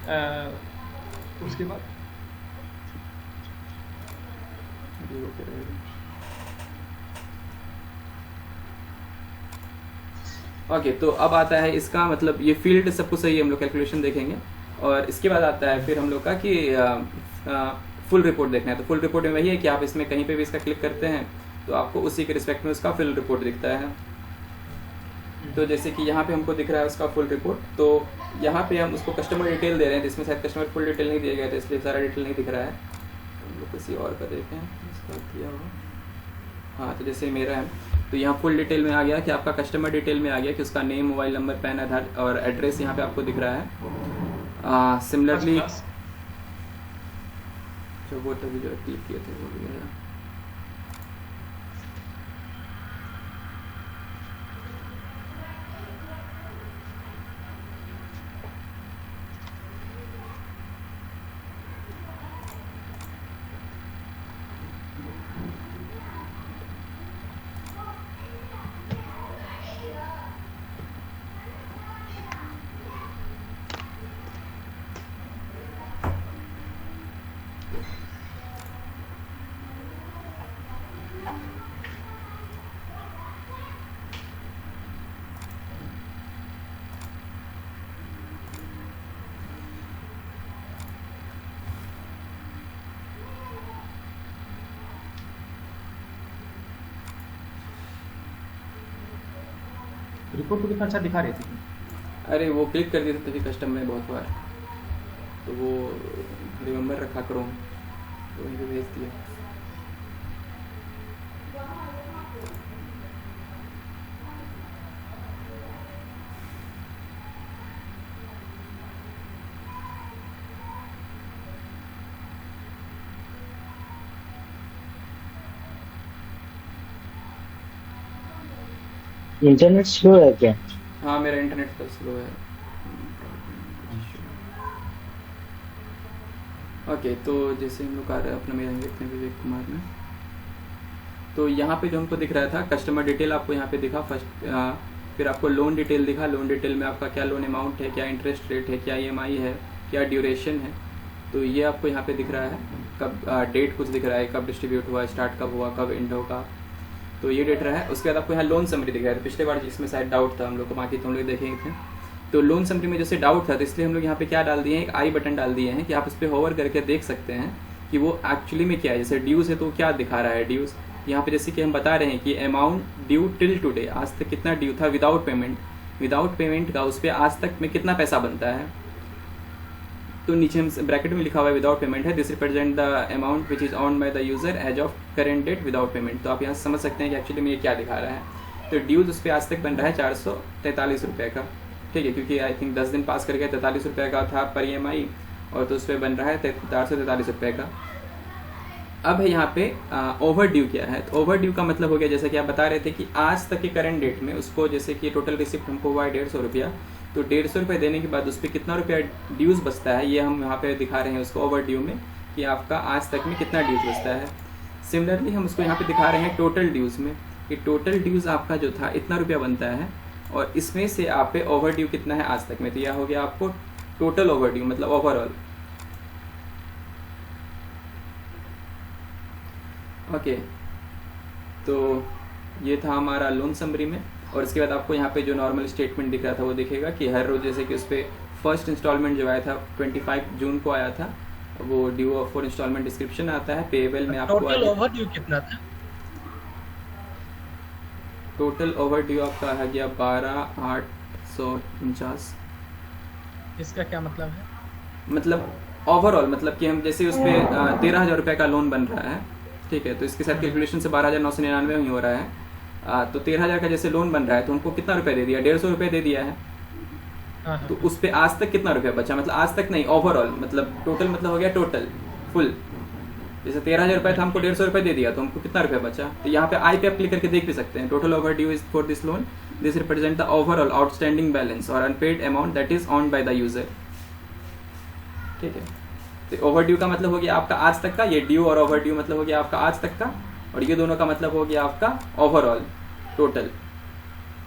उसके बाद अभी वो क्या रहेगा। ओके, तो अब आता है इसका मतलब ये फील्ड सब कुछ सही है, हम लोग कैलकुलेशन देखेंगे, और इसके बाद आता है फिर हम लोग का कि फुल रिपोर्ट देखना है। तो फुल रिपोर्ट में वही है कि आप इसमें कहीं पे भी इसका क्लिक करते हैं तो आपको उसी के रिस्पेक्ट में उसका फुल रिपोर्ट दिखता है। तो जैसे कि यहाँ पे हमको दिख रहा है उसका फुल रिपोर्ट, तो यहाँ पे हम उसको कस्टमर डिटेल दे रहे हैं, जिसमें शायद कस्टमर फुल डिटेल नहीं दिया गया था, इसलिए सारा डिटेल नहीं दिख रहा है। हम लोग किसी और का देखें इसका दिया होगा। हाँ, तो जैसे मेरा है तो यहाँ फुल डिटेल में आ गया कि आपका कस्टमर डिटेल में आ गया कि उसका नेम, मोबाइल नंबर, पैन, आधार और एड्रेस यहाँ पे आपको दिख रहा है। सिमिलरली जो वो तभी जो क्लिक किए थे वो भी है। रिपोर्ट तो कितना अच्छा दिखा रहे थे। अरे वो क्लिक कर दिया था तभी कस्टमर ने बहुत बार, तो वो रिमेम्बर रखा करो, तो वहीं पे भेज दिया। इंटरनेट स्लो है क्या? हाँ, मेरा इंटरनेट तो स्लो है। ओके, तो जैसे हम लोग आ रहे हैं अपना मेरा देखते हैं विवेक कुमार में, तो यहाँ पे जो हमको दिख रहा था कस्टमर डिटेल आपको यहाँ पे दिखा फर्स्ट, फिर आपको लोन डिटेल दिखा। लोन डिटेल में आपका क्या लोन अमाउंट है, क्या इंटरेस्ट रेट है, क्या EMI है, क्या ड्यूरेशन है, तो ये आपको यहाँ पे दिख रहा है। कब डेट कुछ दिख रहा है, कब डिस्ट्रीब्यूट हुआ, स्टार्ट कब हुआ, कब एंड होगा, तो ये डेट रहा है। उसके बाद आपको यहाँ लोन समरी दिख रहा है। पिछले बार जिसमें शायद डाउट था हम लोग को, बाकी तो हम लोग देखेंगे थे, तो लोन समरी में जैसे डाउट था, तो इसलिए हम लोग यहाँ पे क्या डाल दिए हैं, एक आई बटन डाल दिए हैं कि आप उस पर होवर करके देख सकते हैं कि वो एक्चुअली में क्या है। जैसे ड्यूज है तो क्या दिखा रहा है, ड्यूज यहाँ पे जैसे कि हम बता रहे हैं कि अमाउंट ड्यू टिल टुडे, आज तक कितना ड्यू था विदाउट पेमेंट, विदाउट पेमेंट का उस पर आज तक में कितना पैसा बनता है। तो नीचे हम ब्रैकेट में लिखा हुआ है विदाउट पेमेंट है, this represent the amount which is on by the user as of current date without payment. तो आप यहाँ समझ सकते हैं कि एक्चुअली में ये क्या दिखा रहा है। तो ड्यूज उस पर आज तक बन रहा है 443 रुपये का, ठीक है, क्योंकि आई थिंक 10 दिन पास करके 43 रुपये का था पर EMI, और तो उस पर बन रहा है 443 रुपये का। अब है यहाँ पे ओवर ड्यू क्या है, तो ओवर ड्यू का मतलब हो गया जैसे कि आप बता रहे थे कि आज तक के करंट डेट में उसको, जैसे कि टोटल रिसिप्ट हमको हुआ है 150 रुपया, तो 150 रुपये देने के बाद उस पर कितना रुपया ड्यूज बचता है, ये हम यहाँ पे दिखा रहे हैं उसको ओवर ड्यू में कि आपका आज तक में कितना ड्यूज बचता है। सिमिलरली हम उसको यहाँ पे दिखा रहे हैं टोटल ड्यूज में कि टोटल ड्यूज आपका जो था इतना रुपया बनता है, और इसमें से आप पे ओवर ड्यू कितना है आज तक में, तो यह हो गया आपको टोटल ओवर ड्यू मतलब ओवरऑल। ओके, तो ये था हमारा लोन समरी में। और इसके बाद आपको यहाँ पे जो नॉर्मल स्टेटमेंट दिख रहा था वो दिखेगा कि हर रोज जैसे कि उस पर फर्स्ट इंस्टॉलमेंट जो आया था 25 जून को आया था, वो due of for installment description आता है, पेएबल में आपको टोटल ओवर ड्यू कितना था? टोटल ओवर ड्यू आपका है गया 12,849। इसका क्या मतलब है? मतलब ओवरऑल, मतलब कि हम जैसे उस पर 13,000 रुपये का लोन बन रहा है, ठीक है, तो इसके साथ कैलकुलेशन से 12,999 ही हो रहा है। तो 13,000 का जैसे लोन बन रहा है तो हमको कितना रुपया दे दिया, 150 रुपये दे दिया है। तो उस पर आज तक कितना रुपया बचा, मतलब आज तक नहीं ओवरऑल, मतलब टोटल मतलब हो गया टोटल फुल। जैसे 13,000 रुपये था, हमको 150 रुपये दे दिया, तो हमको कितना रुपया बचा। तो यहाँ पे आई पे आप क्लिक करके देख भी सकते हैं, total over due is for this loan, this represent the overall outstanding balance और unpaid amount that is on by the user, ठीक है। तो ओवर ड्यू का मतलब हो गया आपका आज तक का, ये ड्यू और ओवर ड्यू मतलब हो गया आपका आज तक का, और ये दोनों का मतलब हो गया आपका ओवरऑल टोटल,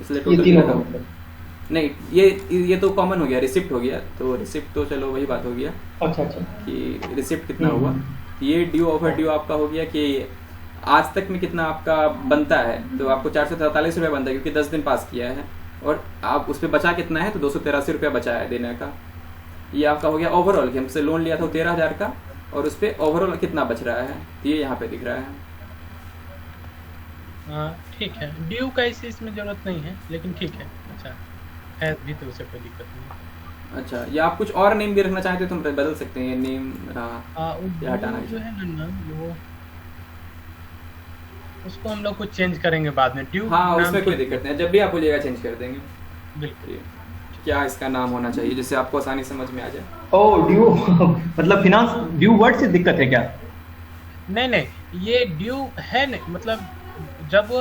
इसलिए टोटल नहीं, ये तो कॉमन हो गया, रिसिप्ट हो गया, तो रिसिप्ट तो चलो वही बात हो गया। अच्छा कि रिसिप्ट कितना हुआ, ये ड्यू ओवर ड्यू आपका हो गया कि आज तक में कितना आपका बनता है, तो आपको 443 रुपये बनता है क्योंकि 10 दिन पास किया है, और आप उस पर बचा कितना है, तो 283 रुपया बचा है देने का। ये आपका हो गया ओवरऑल कि हमसे लोन लिया था 13,000 का, और उस पर ओवरऑल कितना बच रहा है, तो ये यहाँ पे दिख रहा है। ठीक है, ड्यू का इसमें जरूरत नहीं है, लेकिन ठीक है। अच्छा है भी, तो उसे कोई दिक्कत नहीं। अच्छा, या आप कुछ और नेम भी रखना चाहते हो तो बदल सकते हैं, नेम रहा या हटाना वो जो है। है ना नाम, वो उसको हम लोग कुछ चेंज करेंगे बाद में। ड्यू हाँ नाम उसमें कोई ठीक- दिक्कत नहीं है, जब भी आप बोलिएगा चेंज कर देंगे। बिल्कुल। क्या इसका नाम होना चाहिए जिससे आपको आसानी समझ में आ जाए? ओ ड्यू मतलब फिनांस ड्यू वर्ड से दिक्कत है क्या? नहीं नहीं, ये ड्यू है नहीं, मतलब जब वो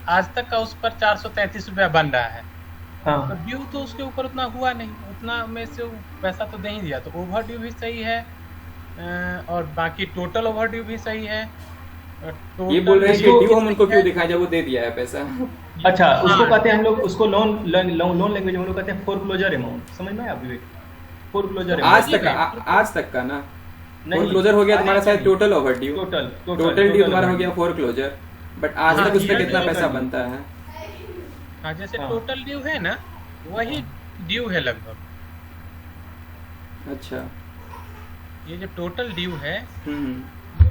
आज तक का उस पर 433 रुपया बन रहा है, तो हाँ ड्यू तो उसके ऊपर उतना हुआ नहीं, उतना में से वो पैसा तो दे ही दिया, तो ओवर ड्यू भी सही है। और बाकी टोटल ओवर ड्यू भी सही है। ये बोल रहे हैं कि इसको- ड्यू हम उनको क्यों दिखाएं जब वो दे दिया है पैसा? अच्छा, उसको हाँ। कहते हैं हम लोग, उसको लोन लैंग्वेज में हम लोग कहते हैं फोरक्लोजर अमाउंट। समझ में आया आप विवेक? फोरक्लोजर आज तक का ना फोर क्लोजर हो गया तुम्हारा, शायद total over due, total due तुम्हारा हो गया फोर क्लोजर, बट आज हाँ, तक उस पर ये कितना total पैसा due। बनता है? हाँ, जैसे हाँ। टोटल ड्यू है ना, वही ड्यू है लगभग। अच्छा। ये जो टोटल ड्यू है, हम्म।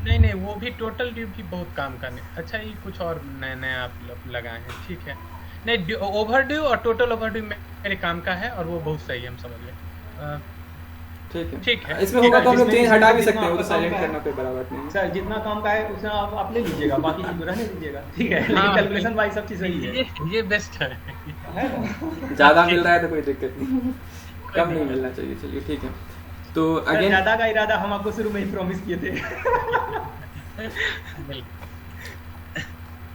नहीं नहीं, वो भी टोटल ड्यू भी बहुत काम का नहीं। अच्छा, ये कुछ और नया नया आप लगाए हैं, ठीक है। नहीं, ओवर ड्यू और टोटल ओवर ड्यू मेरे काम का है, और वो बहुत सही है, हम समझ गए। ठीक है। इसमें होगा तो हम लोग जिसमें- चेंज हटा भी जिसमें सकते हैं, वो तो आपका साइलेंट काम का करना कोई बड़ा बात नहीं है। सर जितना काम का है उतना आप ले लीजिएगा, बाकी चीज रहने दीजिएगा, ठीक है। लेकिन हाँ, कैलकुलेशन वाइज सब चीज सही है, ये बेस्ट है। है ना? ज्यादा मिल रहा है तो कोई दिक्कत नहीं, कम नहीं मिलना चाहिए। चलिए ठीक है। तो सर, अगेन ज्यादा का इरादा हम आपको शुरू में ही प्रॉमिस किए थे। बिल्कुल।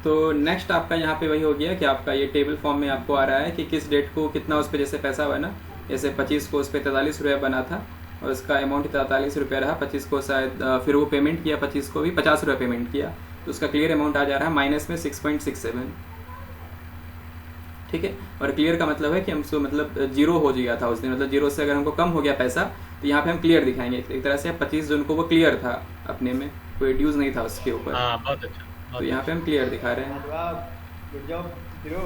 तो नेक्स्ट आपका यहाँ पे वही हो गया कि आपका ये टेबल फॉर्म में आपको आ रहा है कि किस डेट को कितना उस पर जैसे पैसा बना। जैसे 25 को उस पर 43 रुपया बना था और उसका अमाउंट 43 रुपया रहा। 25 को शायद फिर वो पेमेंट किया, 25 को भी 50 रुपया पेमेंट किया, तो उसका क्लियर अमाउंट आ जा रहा है माइनस में 6.67। ठीक है। और क्लियर का मतलब है कि हमको मतलब जीरो हो गया था उस दिन, मतलब जीरो से अगर हमको कम हो गया पैसा तो यहाँ पे हम क्लियर दिखाएंगे। एक तरह से 25 जून को वो क्लियर था अपने में, कोई ड्यूज नहीं था उसके ऊपर, हाँ, बहुत अच्छा। तो यहाँ पे हम क्लियर दिखा रहे हैं। Good job hero.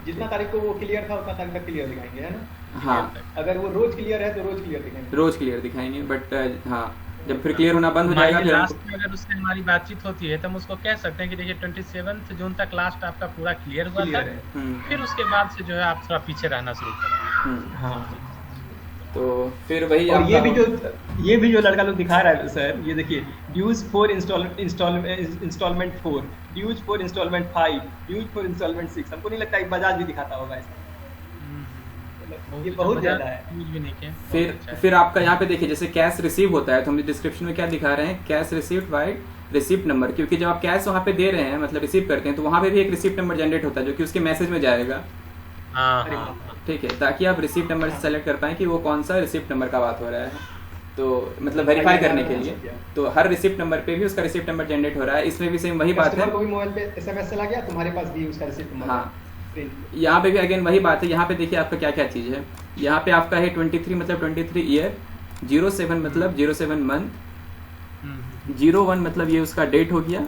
जितना तारीख को वो क्लियर था उतना तारीख तक क्लियर दिखाएंगे, है ना? हाँ, अगर वो रोज क्लियर है तो रोज क्लियर दिखाएंगे। रोज क्लियर दिखाएंगे, बट हाँ जब फिर क्लियर होना बंद हो जाएगा फिर लास्ट हमको में अगर उससे हमारी बातचीत होती है तो हम उसको कह सकते हैं कि देखिए 27 जून तक लास्ट आपका पूरा क्लियर हुआ था, क्लियर है। फिर उसके बाद से जो है आप थोड़ा पीछे रहना शुरू करें। हाँ, तो फिर वही और आपका ये भी जो लड़का लोग दिखा रहा है सर, ये देखिए, dues for installment 4, dues for installment 5, dues for installment 6। हमको नहीं लगता एक बजाज भी दिखाता होगा ऐसा। ये बहुत ज्यादा है। यूज भी नहीं किया, बहुत अच्छा है। फिर आपका यहाँ पे देखिए जैसे कैश रिसीव होता है तो हम डिस्क्रिप्शन में क्या दिखा रहे हैं, cash received by receipt number, क्योंकि जब आप कैश वहाँ पे दे रहे हैं मतलब रिसीव करते हैं तो वहाँ पे भी एक रिसिप्ट नंबर जनरेट होता है जो कि उसके मैसेज में जाएगा। हाँ अरे हाँ वाह। हाँ। ठीक है, ताकि आप रिसिप्ट नंबर से सेलेक्ट कर पाएं कि वो कौन सा रिसिप्ट नंबर का बात हो रहा है, तो मतलब वेरीफाई करने के लिए। तो हर रिसिप्ट नंबर पे भी उसका रिसिप्ट नंबर जनरेट हो रहा है, इसमें भी सेम वही बात है। कस्टमर को भी मोबाइल पे एसएमएस चला गया, तुम्हारे पास भी उसका रिसीप्ट नंबर। हाँ, यहाँ पे भी अगेन वही बात है। यहाँ पे देखिए आपका क्या क्या चीज़ है। यहाँ पे आपका है 23 मतलब 23 ईयर, 07 मतलब 07 मंथ, 01 मतलब ये उसका डेट हो गया,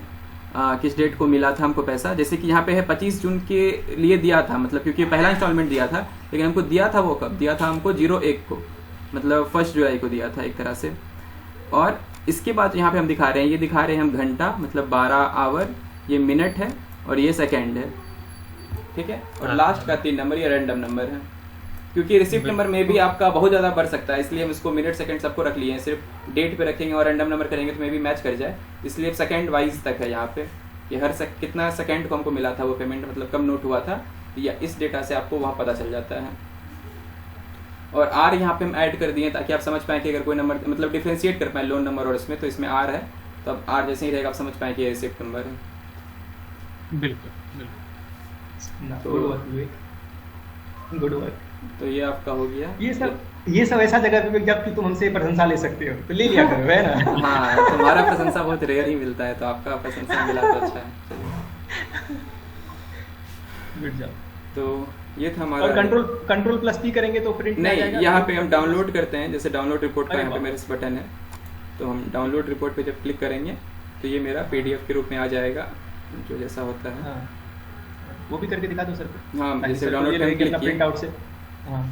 किस डेट को मिला था हमको पैसा। जैसे कि यहाँ पे है 25 जून के लिए दिया था, मतलब क्योंकि पहला इंस्टॉलमेंट दिया था, लेकिन हमको दिया था वो कब दिया था, हमको 01 को, मतलब 1 जुलाई को दिया था एक तरह से। और इसके बाद यहाँ पे हम दिखा रहे हैं, ये दिखा रहे हैं हम घंटा, मतलब 12 आवर, ये मिनट है और ये सेकेंड है। ठीक है। और हाँ। लास्ट का 3 नंबर ये रैंडम नंबर है, क्योंकि रिसिप्ट नंबर में भी आपका बहुत ज़्यादा बढ़ सकता है, इसलिए हम इसको मिनट सेकंड सबको रख लिए हैं। सिर्फ डेट पे रखेंगे और रैंडम नंबर करेंगे तो मे भी मैच कर जाए, इसलिए सेकंड वाइज तक है यहाँ पे कि हर कितना सेकंड को हमको मिला था वो पेमेंट, मतलब कब नोट हुआ था, या इस डेटा से आपको वहाँ पता चल जाता है। और आर यहाँ पे हम ऐड कर दिए ताकि आप समझ पाएँ कि अगर कोई नंबर मतलब डिफ्रेंशिएट कर पाए लोन नंबर और इसमें, तो इसमें आर है तो अब आर जैसे ही रहेगा आप समझ पाएँ कि ये रिसिप्ट नंबर है। बिल्कुल बिल्कुल। Good work, good work. तो ये आपका हो गया। ये सब ऐसा जगह पे जब कि तुम हमसे प्रशंसा ले सकते हो तो ले लिया करो, है ना? हाँ, तुम्हारा प्रशंसा बहुत रेयर ही मिलता है, तो आपका प्रशंसा मिला तो अच्छा है। चलिए, गुड जॉब। तो ये था हमारा। और कंट्रोल प्लस टी करेंगे तो प्रिंट नहीं, यहाँ पे हम डाउनलोड करते हैं, जैसे डाउनलोड रिपोर्ट का अरे यहाँ पे वाह। मेरे से बटन है, तो हम डाउनलोड रिपोर्ट पे जब क्लिक करेंगे तो ये मेरा PDF के रूप में आ जाएगा, जो जैसा होता है। हाँ, वो भी करके दिखा दो सर को। हाँ, ताकि जैसे सर को डाउनलोड ये पे लगे कि क्लिक अपना किए। प्रिंट आउट से। हाँ,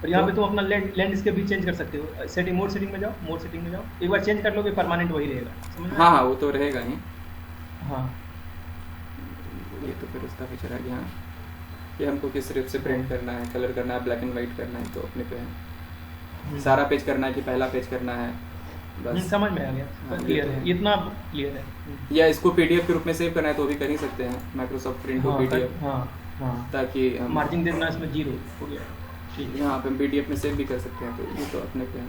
और यहाँ पे तुम अपना लैंडस्केप भी चेंज कर सकते हो। सेटिंग मोड सेटिंग में जाओ, मोड सेटिंग में जाओ, एक बार चेंज कर लोगे परमानेंट वही रहेगा, समझ में? हाँ हाँ, वो तो रहेगा ही। हाँ, ये तो फिर उसका भी चला गया। कि हमको किस सिर्फ से प्रिंट करना है, कलर करना है, ब्लैक एंड वाइट करना है, तो अपने पे है। सारा पेज करना है कि पहला पेज करना है, बस। समझ में आ गया, हाँ, क्लियर ये तो है, है। इतना क्लियर है। या इसको पीडीएफ के रूप में सेव करना है तो भी कर ही सकते हैं, माइक्रोसॉफ्ट प्रिंट को पीडीएफ, हाँ हाँ, ताकि हम मार्जिन देना इसमें 0 हो गया, ठीक है। यहाँ पे पीडीएफ में सेव भी कर सकते हैं, तो ये तो अपने पे है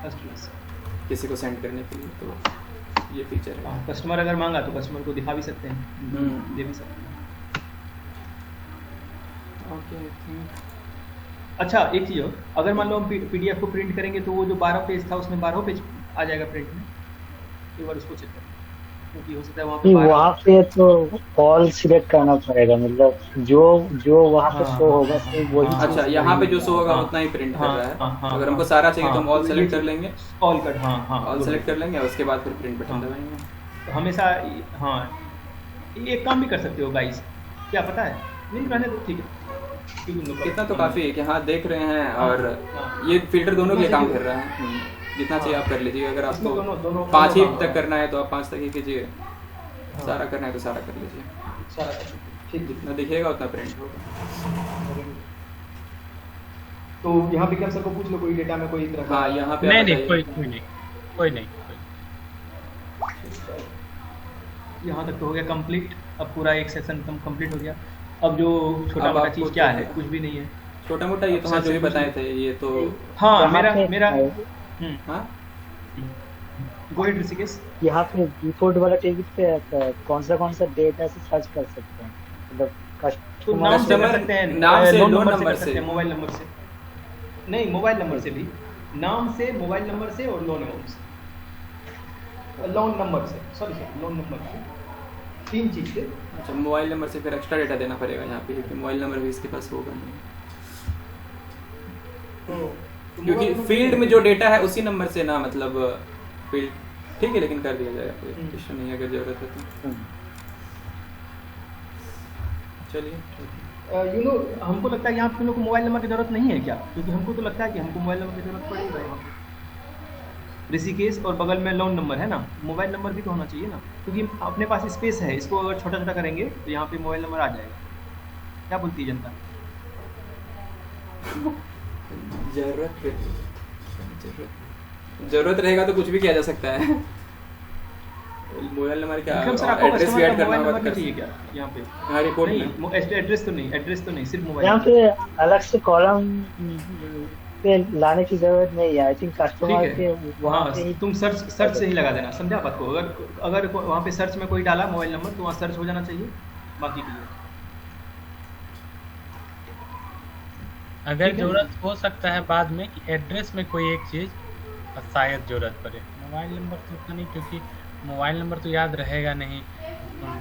फर्स्ट क्लास। किसी को सेंड करने के लिए, तो ये फीचर है। कस्टमर अगर मांगा तो कस्टमर को दिखा भी सकते हैं, हम्म। दे भी सकते हैं। ओके। अच्छा एक चीज़ और, अगर मान लो हम पीडीएफ को प्रिंट करेंगे तो वो जो 12 पेज था उसमें 12 पेज आ जाएगा प्रिंट में, एक बार उसको चेक करें, क्योंकि हो सकता है वहाँ पे नहीं 12 वहाँ पे तो ऑल सिलेक्ट करना पड़ेगा, मतलब जो जो वहाँ पे हाँ, शो होगा हाँ, सिर्फ वही हाँ, चीज़ अच्छा, यहाँ पे जो शो होगा हाँ, उतना ही प्रिंट कर हाँ, रहा है। हाँ, हाँ, अगर हमको हाँ, सारा चाहिए तो हम हाँ, ऑल तो सेलेक्ट ये कर लेंगे, ऑल कट, हाँ ऑल सेलेक्ट कर लेंगे, और उसके बाद फिर प्रिंट बटन हाँ। दबाएंगे। तो हमेशा, हाँ ये एक काम भी कर सकते हो गाइस, क्या पता है, नहीं रहने दो, ठीक है, इतना तो काफ़ी है कि हाँ देख रहे हैं, और हाँ। ये फिल्टर दोनों के लिए इतना काम चाहिए। कर रहा है। जितना चाहिए आप कर लीजिए। अगर इसमें आपको दोनों 5 ही काम तक है। करना है तो आप 5 तक ही कीजिए, हाँ। सारा करना है तो सारा कर लीजिए, सारा ठीक। जितना दिखेगा उतना प्रिंट होगा। तो यहाँ पे क्या सर को पूछ लो, कोई डेटा में कोई तरह का, हाँ, यहाँ पे नहीं आप नहीं, बताइए। कोई नहीं। यहाँ तक तो हो गया कंप्लीट। अब पूरा एक सेक्शन कंप्लीट हो गया। अब जो छोटा अब मोटा आपको चीज़ क्या तो- है, कुछ भी नहीं है। छोटा मोटा ये तो हाँ जो भी बताए थे ये तो। हाँ यहाँ मेरा पे- मेरा हाँ गोहिड ऋषिकेश। यहाँ पे रिपोर्ट वाला टेबल पे कौन सा डेटा से सर्च कर सकते हैं, मतलब तो कस्टमर नाम से कर Customer- सकते हैं, नाम से, लोन लोन नंबर नंबर से कर सकते से। हैं, मोबाइल नंबर से नहीं, मोबाइल नंबर से भी, नाम से, मोबाइल नंबर से और लोन अमाउंट से, लोन नंबर से, सॉरी लोन नंबर से, 3 चीज़ से। अच्छा, मोबाइल नंबर से फिर एक्स्ट्रा डेटा देना पड़ेगा यहाँ पे, क्योंकि मोबाइल नंबर भी इसके पास होगा नहीं, तो क्योंकि मोबाइल नंबर फील्ड से- में जो डेटा है उसी नंबर से ना, मतलब फील्ड ठीक है, लेकिन कर दिया जाएगा, कोई इशू नहीं है, अगर जरूरत है तो। चलिए यू नो हमको लगता है यहाँ पे लोग को मोबाइल नंबर की जरूरत नहीं है क्या, क्योंकि हमको तो लगता है कि हमको मोबाइल नंबर की जरूरत पड़ेगा यहाँ पे। ऋषिकेश और बगल में लोन नंबर है ना, मोबाइल नंबर भी तो होना चाहिए ना, क्योंकि अपने पास स्पेस है, इसको अगर छोटा छोटा करेंगे तो यहाँ पे मोबाइल नंबर आ जाएगा। क्या बोलती है जनता? जरूरत रहेगा तो कुछ भी किया जा सकता है। मोबाइल नंबर क्या, विक्रम सर आपको एड्रेस भी कस्टमर ऐड का करना मोबाइल होगा नंबर तो नहीं कर चाहिए क्या यहाँ पे? हाँ, रिपोर्ट में नहीं, एड्रेस तो नहीं, सिर्फ मोबाइल यहाँ नंबर। पे अलग से कॉलम पे लाने की जरूरत नहीं है, आई थिंक कस्टमर ठीक के है, वहाँ हाँ पे ही तुम सर्च से ही लगा देना, समझा बात को। अगर वहाँ पे सर्च में कोई डाला मोबाइल नंबर तो वहाँ सर्च हो जाना चाहिए, बाकी के लिए अगर ठीक है। जरूरत हो सकता है बाद में कि एड्रेस में कोई एक चीज़ शायद जरूरत पड़े, मोबाइल नंबर तो उतना नहीं, क्योंकि मोबाइल नंबर तो याद रहेगा नहीं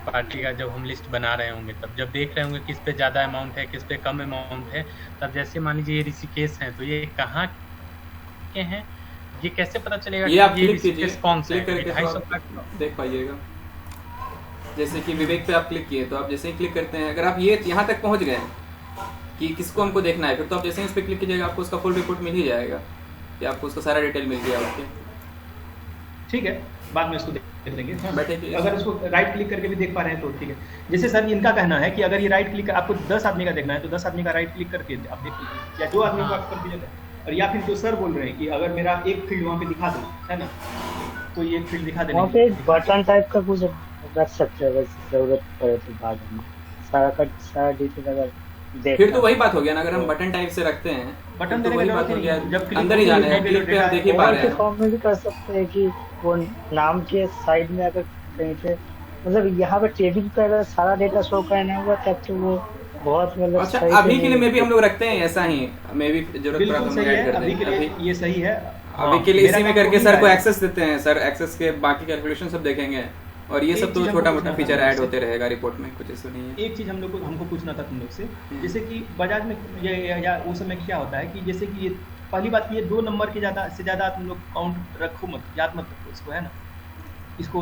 पार्टी का। जब हम लिस्ट बना रहे होंगे तब जब देख रहे होंगे किस पे ज़्यादा अमाउंट है, किस पे कम अमाउंट है, तब जैसे मान लीजिए ये ऋषिकेश हैं तो ये कहाँ के हैं, ये कैसे पता चलेगा ये आप कि ये क्लिक कीजिए, ऋषिकेश कौन सा क्लिक है? करके तो 250 आप देख पाइएगा। जैसे कि विवेक पे आप क्लिक किए तो आप जैसे ही क्लिक करते हैं, अगर आप ये यहाँ तक पहुँच गए कि किसको हमको देखना है, फिर तो आप जैसे ही उस पर क्लिक कीजिएगा आपको उसका फुल रिपोर्ट मिल ही जाएगा, कि आपको उसका सारा डिटेल मिल गया उसके। ठीक है, बाद में इसको देख लेंगे। हाँ। बैठे कि- अगर उसको राइट क्लिक करके भी देख पा रहे हैं तो ठीक है। जैसे सर इनका कहना है कि अगर ये राइट क्लिक, आपको 10 आदमी का देखना है तो 10 आदमी का राइट क्लिक करके आप देख लीजिए, या 2 आदमी को आप कंफ्यूजन है, और या फिर जो सर बोल रहे हैं कि अगर मेरा एक फील्ड वहाँ पे दिखा दो, है ना, तो ये एक फील्ड दिखा वहाँ पे एक देना। बटन टाइप का कुछ रख सकते हैं अगर जरूरत पड़े तो बाद में, सारा डिटेल अगर देख फिर तो वही बात हो गया ना, अगर हम बटन टाइप से रखते हैं बटन तो देने वही की बात जरूरत हो ही गया, नहीं, जब अंदर ही जाना है, क्लिक क्लिक पे हम देख ही पा ओवर रहे के हैं। फॉर्म में भी कर सकते हैं कि वो नाम के साइड में अगर कहीं पे, मतलब यहाँ पे टेबल पे अगर सारा डेटा शो करना हुआ तब तो वो बहुत मतलब अच्छा, सही से अभी के लिए नहीं- मे भी हम लोग रखते हैं ऐसा ही, मे भी जरूरत पड़ा बिल्कुल तो हम सही ऐड है, कर अभी के देंगे। लिए ये सही है। अभी के लिए मेरा इसी में काम करके वही सर को है। एक्सेस देते हैं, सर एक्सेस के बाकी कैलकुलेशन सब देखेंगे, और ये एक सब तो चीज़ हमको छोटा मोटा पूछना फीचर था ऐड तुमसे। होते रहेगा रिपोर्ट में, कुछ ऐसा नहीं है। एक चीज़ हमको पूछना था तुम लोग से, जैसे कि बजाज में ये या उस समय क्या होता है कि जैसे कि ये पहली बात कि ये 2 नंबर के ज़्यादा तुम लोग काउंट रखो मत, याद मत रखो इसको, है ना, इसको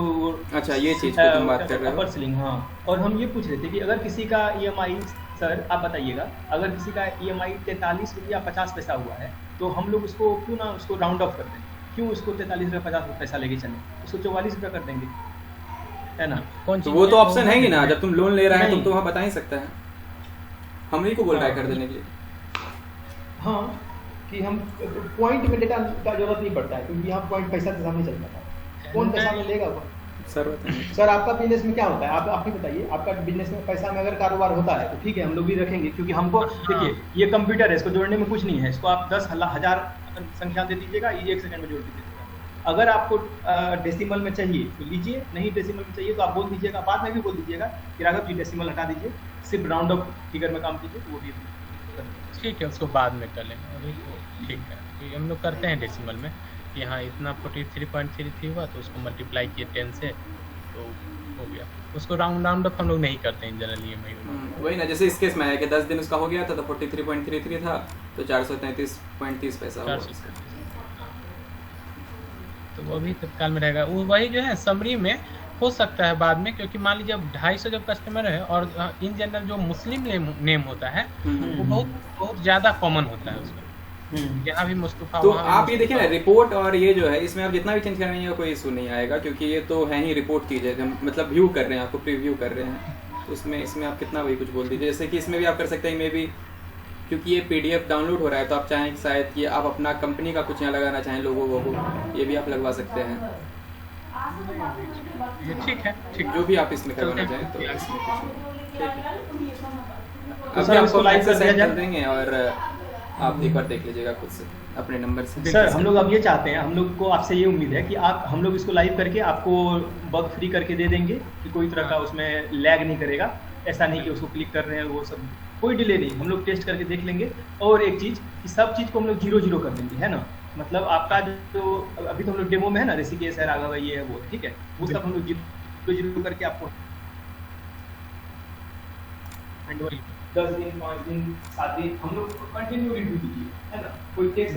अच्छा, ये चीज़ पे तुम बात कर रहे अपर हो। सीलिंग। हाँ, और हम ये पूछ रहे थे कि अगर किसी का EMI, सर आप बताइएगा, अगर किसी का EMI 43 रुपया 50 पैसा हुआ है तो हम लोग उसको क्यों ना उसको राउंड ऑफ कर दें, क्यों उसको 43 रुपया 50 पैसा लेके चलें, उसको 44 रुपया कर देंगे, है ना। कौन तो चीज़ वो तो में? ऑप्शन है ही ना, जब तुम लोन ले रहे हैं नहीं। तुम तो वहाँ बता ही सकता है, हम ही को बोल रहा है हाँ। कर देने के लिए। हाँ, कि हम पॉइंट में डेटा का जरूरत नहीं पड़ता है, क्योंकि यहाँ पॉइंट पैसा के सामने चल जाता है, कौन पैसा में लेगा वो। सर बताइए। सर आपका बिजनेस में क्या होता है, आप ही बताइए, आपका बिजनेस में पैसा में अगर कारोबार होता है तो ठीक है, हम लोग भी रखेंगे, क्योंकि हमको देखिए ये कंप्यूटर है, इसको जोड़ने में कुछ नहीं है, इसको आप 10,000 संख्या दे दीजिएगा, ये 1 सेकंड में जोड़ दीजिएगा। अगर आपको डेसिमल में चाहिए तो लीजिए, नहीं डेसिमल में चाहिए तो आप बोल दीजिएगा, बाद में भी बोल दीजिएगा कि राघव जी डेसिमल हटा दीजिए, सिर्फ राउंड अप फिगर में काम कीजिए, तो वो भी ठीक है, उसको बाद में कर लेंगे, अभी तो ठीक है, क्योंकि हम लोग करते हैं डेसिमल में कि हाँ इतना 43.33 हुआ तो उसको मल्टीप्लाई किए 10 से तो हो गया, उसको राउंड अप हम लोग नहीं करते हैं जनरली EMI में। वही ना, जैसे इस केस में है कि 10 दिन उसका हो गया था तो 43.33 था, तो 433.30 पैसा हुआ उसका। तो वो भी तत्काल में रहेगा, वो वही जो है समरी में हो सकता है बाद में, क्योंकि मान लीजिए अब 250 जब कस्टमर है और इन जनरल जो मुस्लिम नेम होता है वो बहुत ज़्यादा कॉमन होता है उसमें, यहाँ भी मुस्तफा। तो आप ये देखिए ना, रिपोर्ट और ये जो है इसमें आप जितना भी चेंज करेंगे कोई इशू नहीं आएगा, क्योंकि ये तो है ही रिपोर्ट की जगह, मतलब व्यू कर रहे हैं, आपको प्रीव्यू कर रहे हैं, तो उसमें इसमें आप कितना वही कुछ बोल दीजिए। जैसे कि इसमें भी आप कर सकते हैं, मे भी क्योंकि ये PDF डाउनलोड हो रहा है तो आप चाहें शायद कि आप अपना कंपनी का कुछ यहाँ लगाना चाहें, लोगो वोगो, ये भी आप लगवा सकते हैं, ये ठीक है, ठीक जो भी आप इसमें करवाना चाहें, तो इसमें कुछ नहीं। ठीक है, तो अभी सर आपको इसको लाइव लाइव से कर दिया सेंड कर जाए। देंगे और आप एक बार देख लीजिएगा खुद से अपने नंबर से। सर हम लोग अब ये चाहते हैं, हम लोग को आपसे ये उम्मीद है कि आप हम लोग इसको लाइव करके आपको बग फ्री करके दे देंगे, कि कोई तरह का उसमें लैग नहीं करेगा, ऐसा नहीं कि उसको क्लिक कर रहे हैं वो सब, कोई डिले नहीं, हम लोग टेस्ट करके देख लेंगे। और एक चीज़ कि सब चीज़ को हम लोग 0-0 कर देंगे, है ना, मतलब आपका जो अभी तो हम लोग डेमो में है ना, ऋषिकेश है, राघव ये है वो, ठीक है, वो सब हम लोग 0-0 करके आपको 10 दिन 5 दिन 7 दिन हम लोग कंटिन्यू रिव्यू कीजिए, है ना, कोई टेक्स्ट